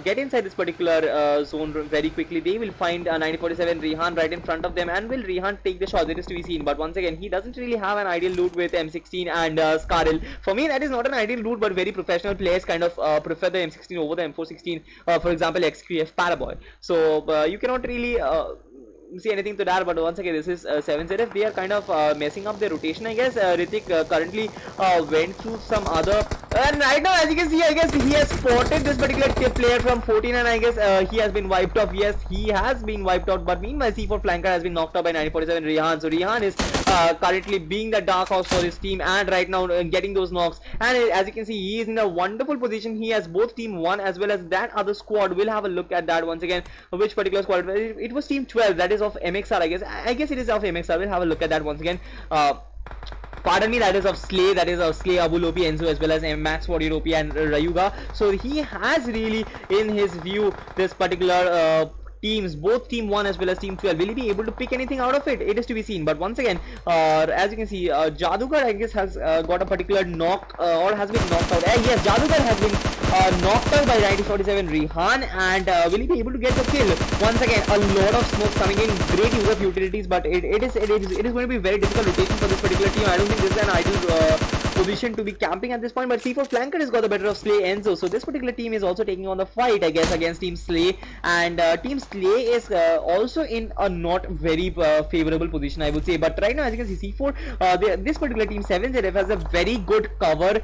get inside this particular zone very quickly. They will find 9047 Rehan right in front of them, and will Rehan take the shot? It is to be seen, but once again, he doesn't really have an ideal loot with M16 and Scaril. For me, that is not an ideal loot, but very professional players kind of prefer the M16 over the M416, for example XQF Paraboy. So you cannot really see anything to that, but once again, this is 7ZF. They are kind of messing up their rotation, I guess. Rithik currently went through some other, and right now, as you can see, I guess he has spotted this particular player from 14, and I guess he has been wiped off. Yes, he has been wiped out, but meanwhile, C4 Flanker has been knocked out by 9047 Rehan. So Rehan is currently being the dark horse for his team, and right now getting those knocks, and as you can see, he is in a wonderful position. He has both team 1 as well as that other squad. We'll have a look at that once again, which particular squad. It was team 12, that is of MXR, I guess it is of MXR. We'll have a look at that once again. pardon me, that is of Slay, Abulopi, Enzo, as well as Max 40 OP and Rayuga. So he has really in his view this particular teams, both team 1 as well as team 12. Will he be able to pick anything out of it? It is to be seen. But once again, as you can see, Jadugar I guess has got a particular knock or has been knocked out. Yes, Jadugar has been knocked out by 9047 Rehan, and will he be able to get the kill? Once again, a lot of smoke coming in, great use of utilities, but it is going to be very difficult rotation for this particular team. I don't think this is an ideal position to be camping at this point, but C4 Flanker has got the better of Slay Enzo, so this particular team is also taking on the fight I guess against Team Slay, and Team Slay is also in a not very favorable position I would say. But right now, as you can see, C4 this particular team 7ZF has a very good cover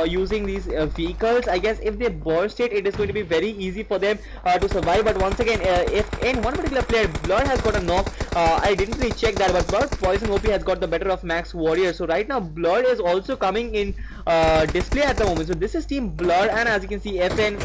using these vehicles. I guess if they burst it is going to be very easy for them to survive. But once again, if in one particular player, Blur has got a knock, I didn't really check that, but Blur Poison OP has got the better of Max Warrior. So right now Blur is also coming in display at the moment. So this is Team Blur, and as you can see, FN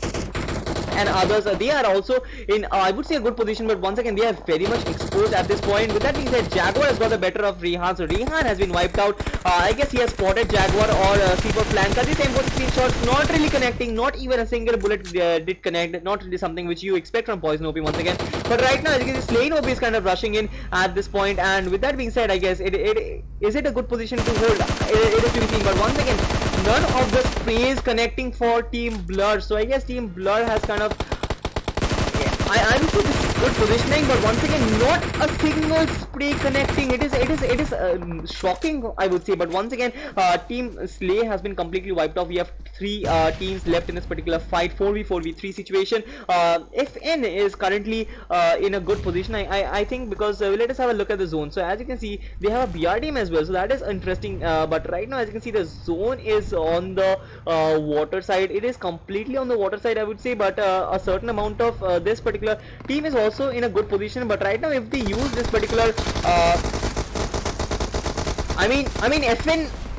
and others, they are also in I would say a good position, but once again they are very much exposed at this point. With that being said, Jaguar has got the better of Rehan, so Rehan has been wiped out. I guess he has spotted Jaguar or C4 Flanker. This M40 shots not really connecting, not even a single bullet did connect, not really something which you expect from Poison OP once again. But right now, as you can see, Slain OP is kind of rushing in at this point, and with that being said, I guess is it a good position to hold? It is to be seen, but once again, none of the sprays connecting for Team Blur. So I guess Team Blur has kind of, I would say this is good positioning, but once again not a single spray connecting. It is shocking I would say. But once again, Team Slay has been completely wiped off. We have 3 teams left in this particular fight, 4v3 situation. FN is currently in a good position I think, because let us have a look at the zone. So as you can see, they have a BR team as well, so that is interesting. But right now, as you can see, the zone is on the water side. It is completely on the water side I would say, but a certain amount of this particular team is also in a good position. But right now, if they use this particular I mean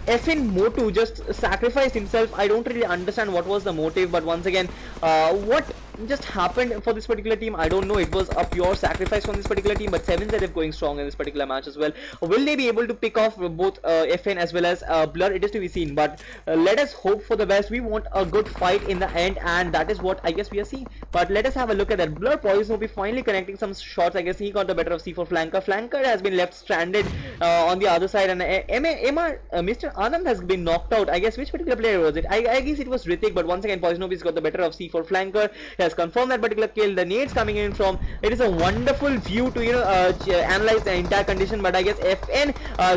FN Motu just sacrificed himself. I don't really understand what was the motive, but once again, what just happened for this particular team, I don't know. It was a pure sacrifice from this particular team, but 7ZF going strong in this particular match as well. Will they be able to pick off both FN as well as Blur? It is to be seen, but let us hope for the best. We want a good fight in the end, and that is what I guess we are seeing. But let us have a look at that. Blur Poison will be finally connecting some shots. I guess he got the better of C4 Flanker. Flanker has been left stranded on the other side, and Mr. Anand has been knocked out. I guess which particular player was it? I guess it was Ritik, but once again, Poisnovi's got the better of C4 Flanker. He has confirmed that particular kill. The nades coming in from, it is a wonderful view to analyze the entire condition. But I guess FN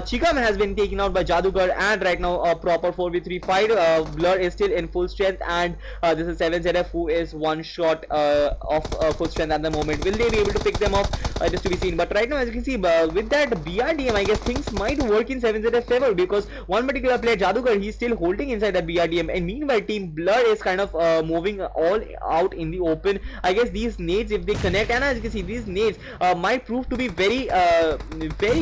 Chikam has been taken out by Jadugar, and right now a proper 4v3 fight. Blur is still in full strength, and this is 7ZF who is one shot of full strength at the moment. Will they be able to pick them off? Just to be seen. But right now, as you can see, with that BRDM, I guess things might work in 7ZF favor, because one particular player, Jadugar, he's still holding inside that BRDM, and meanwhile Team Blur is kind of moving all out in the open. I guess these nades, if they connect, and as you can see, these nades might prove to be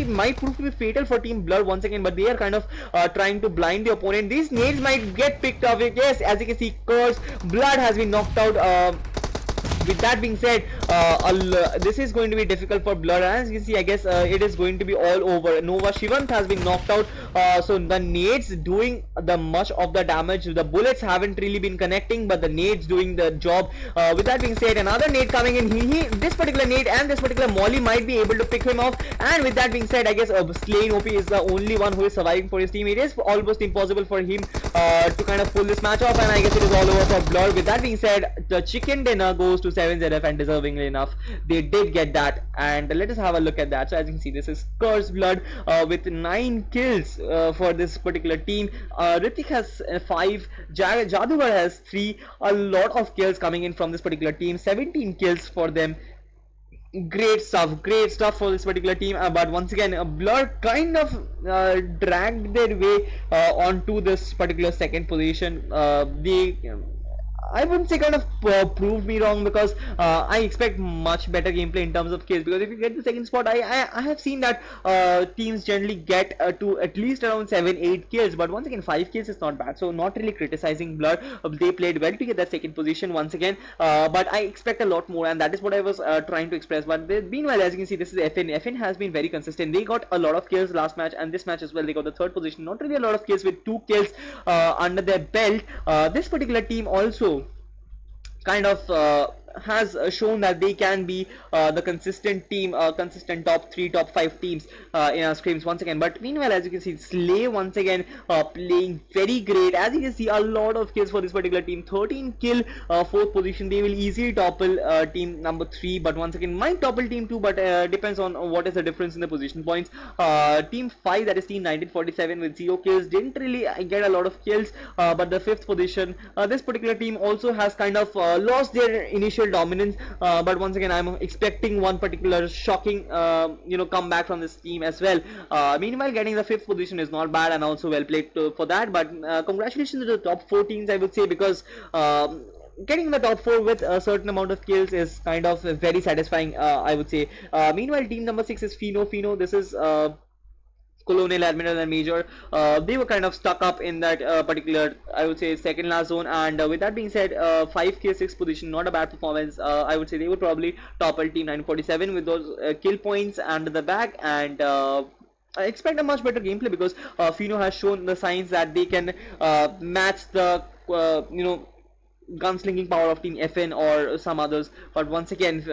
might prove to be fatal for Team Blur once again. But they are kind of trying to blind the opponent. These nades might get picked up. Yes, as you can see, Curse Blood has been knocked out. With that being said, this is going to be difficult for Blur. As you can see, I guess it is going to be all over. Nova Shivant has been knocked out, so the nades doing the much of the damage. The bullets haven't really been connecting, but the nades doing the job. With that being said, another nade coming in. This particular nade and this particular molly might be able to pick him off. And with that being said, I guess Slain OP is the only one who is surviving for his team. It is almost impossible for him to kind of pull this match off, and I guess it is all over for Blur. With that being said, the chicken dinner goes to 7ZF, and deservingly enough, they did get that. And let us have a look at that. So as you can see, this is Curse Blood with 9 kills for this particular team. Ritik has 5, Jadugar has 3. A lot of kills coming in from this particular team. 17 kills for them. Great stuff for this particular team. But once again, Blur kind of dragged their way onto this particular second position. I wouldn't say kind of proved me wrong, because I expect much better gameplay in terms of kills. Because if you get the second spot, I have seen that teams generally get to at least around 7-8 kills. But once again, 5 kills is not bad. So not really criticizing Blur. They played well to get that second position once again. But I expect a lot more, and that is what I was trying to express. But meanwhile, as you can see, this is FN. FN has been very consistent. They got a lot of kills last match and this match as well. They got the third position. Not really a lot of kills, with 2 kills under their belt. This particular team also kind of has shown that they can be the consistent team, consistent top 3, top 5 teams in our scrims once again. But meanwhile, as you can see, Slay once again playing very great. As you can see, a lot of kills for this particular team. 13 kill, 4th position. They will easily topple team number 3, but once again might topple team 2, but depends on what is the difference in the position points. Team 5, that is team 1947, with 0 kills, didn't really get a lot of kills, but the 5th position. This particular team also has kind of lost their initial dominance, but once again I'm expecting one particular shocking comeback from this team as well. Meanwhile, getting the 5th position is not bad, and also well played for that. But congratulations to the top 4 teams, I would say, because getting the top 4 with a certain amount of kills is kind of very satisfying, I would say. Meanwhile, team number 6 is Fino. This is Colonel, Admiral and Major. They were kind of stuck up in that particular, I would say, second last zone. And with that being said, 5k 6th position, not a bad performance. I would say they would probably topple team 947 with those kill points under the bag. And I expect a much better gameplay, because Fino has shown the signs that they can match the gunslinging power of team FN or some others. But once again,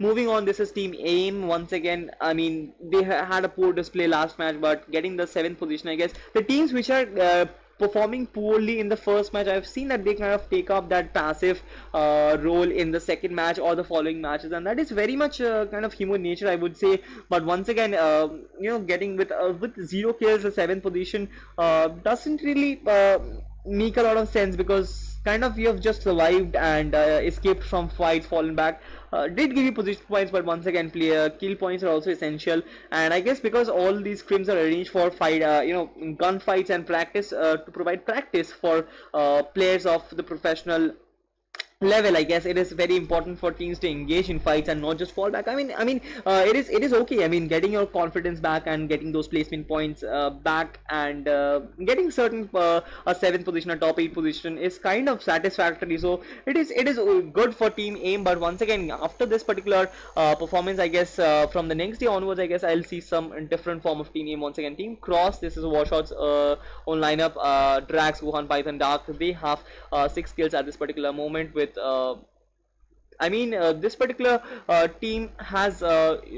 moving on, this is team AIM once again. I mean, they had a poor display last match, but getting the 7th position, I guess. The teams which are performing poorly in the first match, I've seen that they kind of take up that passive role in the second match or the following matches, and that is very much kind of human nature, I would say. But once again, getting with 0 kills, the 7th position doesn't really make a lot of sense, because kind of you have just survived and escaped from fights, fallen back. Did give you position points, but once again, player kill points are also essential. And I guess because all these scrims are arranged for fight, gunfights and practice, to provide practice for players of the professional level, I guess it is very important for teams to engage in fights and not just fall back. I mean, it is okay. I mean, getting your confidence back and getting those placement points back, and getting certain a 7th position, a top 8 position is kind of satisfactory. So it is good for team AIM. But once again, after this particular performance, I guess from the next day onwards, I guess I'll see some different form of team AIM once again. Team Cross, this is WarShot's own lineup. Drax, Wuhan, Python, Dark, they have 6 kills at this particular moment. With this particular team has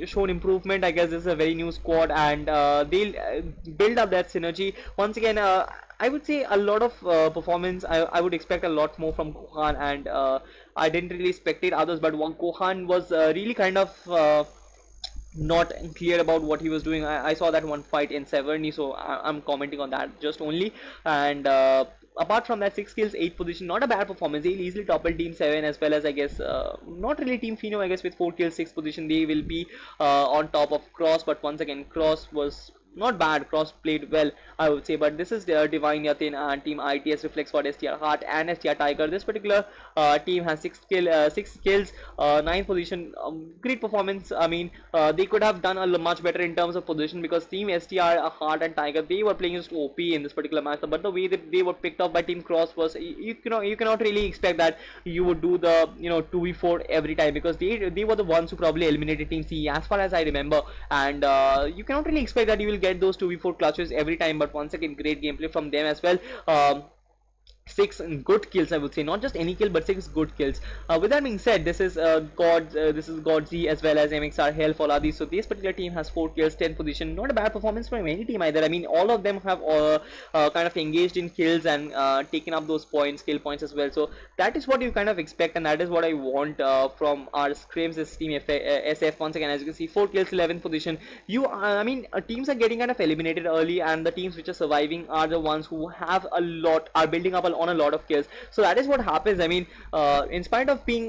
shown improvement. I guess this is a very new squad, and they'll build up that synergy once again. I would say a lot of performance. I would expect a lot more from Kohan, and I didn't really expect others, but Kohan was really kind of not clear about what he was doing. I saw that one fight in Severny, so I'm commenting on that just only. And apart from that, 6 kills, 8th position, not a bad performance. They'll easily topple team 7, as well as, I guess, not really team Fino. I guess with 4 kills, 6th position, they will be on top of Cross. But once again, Cross was not bad. Cross played well, I would say. But this is Divine Yatin and team ITS Reflex Squad, STR Heart and STR Tiger. This particular team has 6 kills, 9th position. Great performance. I mean, they could have done a much better in terms of position, because team STR Heart and Tiger, they were playing just OP in this particular match. But the way that they were picked up by team Cross was, you cannot really expect that you would do the 2v4 every time, because they were the ones who probably eliminated team C, as far as I remember. And you cannot really expect that you will get those 2v4 clutches every time. But once again, great gameplay from them as well. 6 good kills, I would say, not just any kill, but 6 good kills. With that being said, this is God Z, as well as MXR Hell Foladi. So this particular team has 4 kills, 10th position. Not a bad performance from any team either. I mean, all of them have kind of engaged in kills and taken up those points, kill points as well. So that is what you kind of expect, and that is what I want from our scrims. This team SF once again, as you can see, 4 kills, 11th position. Teams are getting kind of eliminated early, and the teams which are surviving are the ones who have are building up a on a lot of kills. So that is what happens. I mean, in spite of being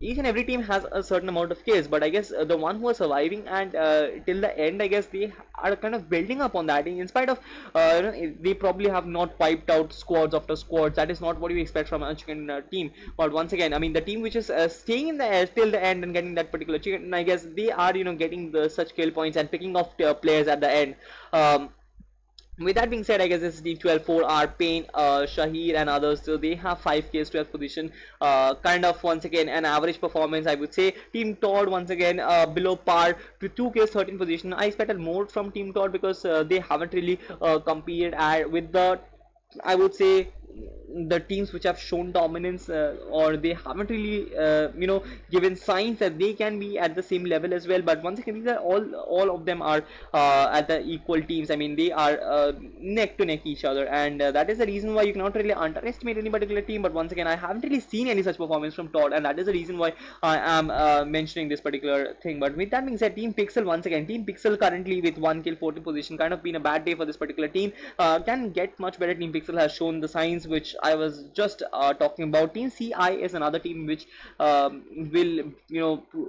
each and every team has a certain amount of kills, but I guess the one who are surviving and till the end, I guess they are kind of building up on that. In spite of they probably have not wiped out squads after squads. That is not what you expect from a chicken team. But once again, I mean, the team which is staying in the air till the end and getting that particular chicken, I guess they are getting such kill points and picking off players at the end. With that being said, I guess this is Team 12, 4R, Pain, Shahir and others. So they have 5 kills, 12th position. Kind of once again an average performance, I would say. Team Todd once again below par with 2 kills, 13th position. I expected more from Team Todd because they haven't really competed with the, I would say, the teams which have shown dominance or they haven't really given signs that they can be at the same level as well. But once again, these are all of them are at the equal teams. I mean, they are neck to neck each other, and that is the reason why you cannot really underestimate any particular team. But once again, I haven't really seen any such performance from Todd, and that is the reason why I am mentioning this particular thing. But with that being said, Team Pixel once again, Team Pixel currently with 1 kill, 14th position, kind of been a bad day for this particular team. Can get much better. Team Pixel has shown the signs which I was just talking about. Team CI is another team which will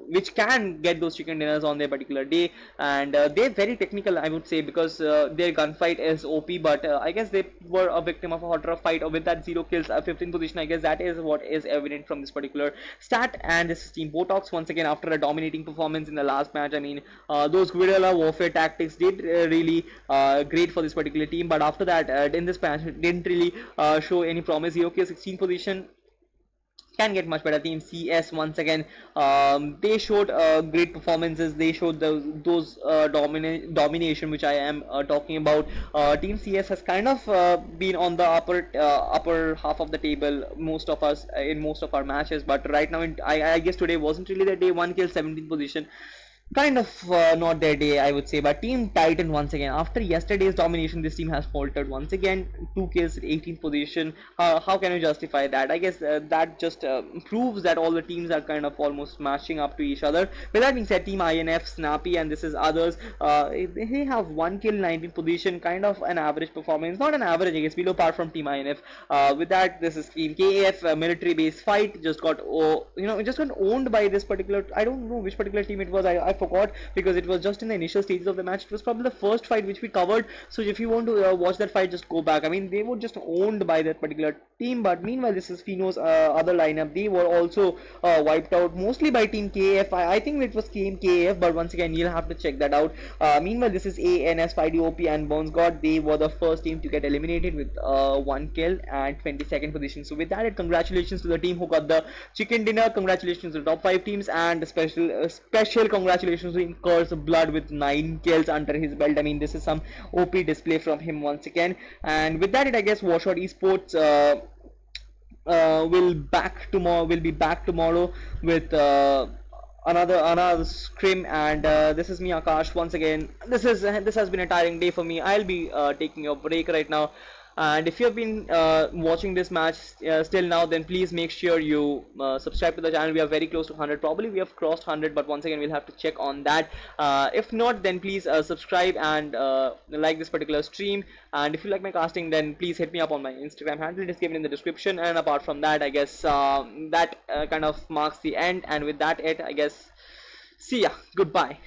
which can get those chicken dinners on their particular day, and they're very technical, I would say, because their gunfight is OP. But I guess they were a victim of a hot rough fight with that 0 kills, 15th position. I guess that is what is evident from this particular stat. And this is Team Botox once again after a dominating performance in the last match. I mean, those guerrilla warfare tactics did really great for this particular team, but after that in this match it didn't really show any promise. 0 kills, 16th position, can get much better. Team CS once again, they showed great performances. They showed those domination which I am talking about. Team CS has kind of been on the upper half of the table most of us in most of our matches, but right now I guess today wasn't really the day. 1 kill, 17th position, kind of not their day, I would say. But Team Titan once again, after yesterday's domination, this team has faltered once again. 2 kills, 18th position. How can you justify that? I guess that just proves that all the teams are kind of almost matching up to each other. With that being said, Team INF, Snappy, and this is others, they have 1 kill, 19th position, kind of an average performance. Not an average, I guess, below par from Team INF. With that, this is Team KF, military base fight, just got just got owned by this particular, I don't know which particular team it was. I forgot, because it was just in the initial stages of the match. It was probably the first fight which we covered, so if you want to watch that fight, just go back. I mean, they were just owned by that particular team. But meanwhile, this is Fino's other lineup. They were also wiped out mostly by Team KF. I think it was Team KF, but once again, you'll have to check that out. Meanwhile, this is ANS, 5DOP and Bones God. They were the first team to get eliminated with 1 kill and 22nd position. So with that, congratulations to the team who got the chicken dinner. Congratulations to the top 5 teams, and special congratulations to Curse Blood with 9 kills under his belt. I mean, this is some OP display from him once again. And with that, I guess W4RSHOT Esports will be back tomorrow with another scrim. And this is me, Akash, once again. This has been a tiring day for me. I'll be taking a break right now. And if you have been watching this match still now, then please make sure you subscribe to the channel. We are very close to 100. Probably we have crossed 100, but once again, we'll have to check on that. If not, then please subscribe and like this particular stream. And if you like my casting, then please hit me up on my Instagram handle. It is given in the description. And apart from that, I guess that kind of marks the end. And with that, I guess, see ya. Goodbye.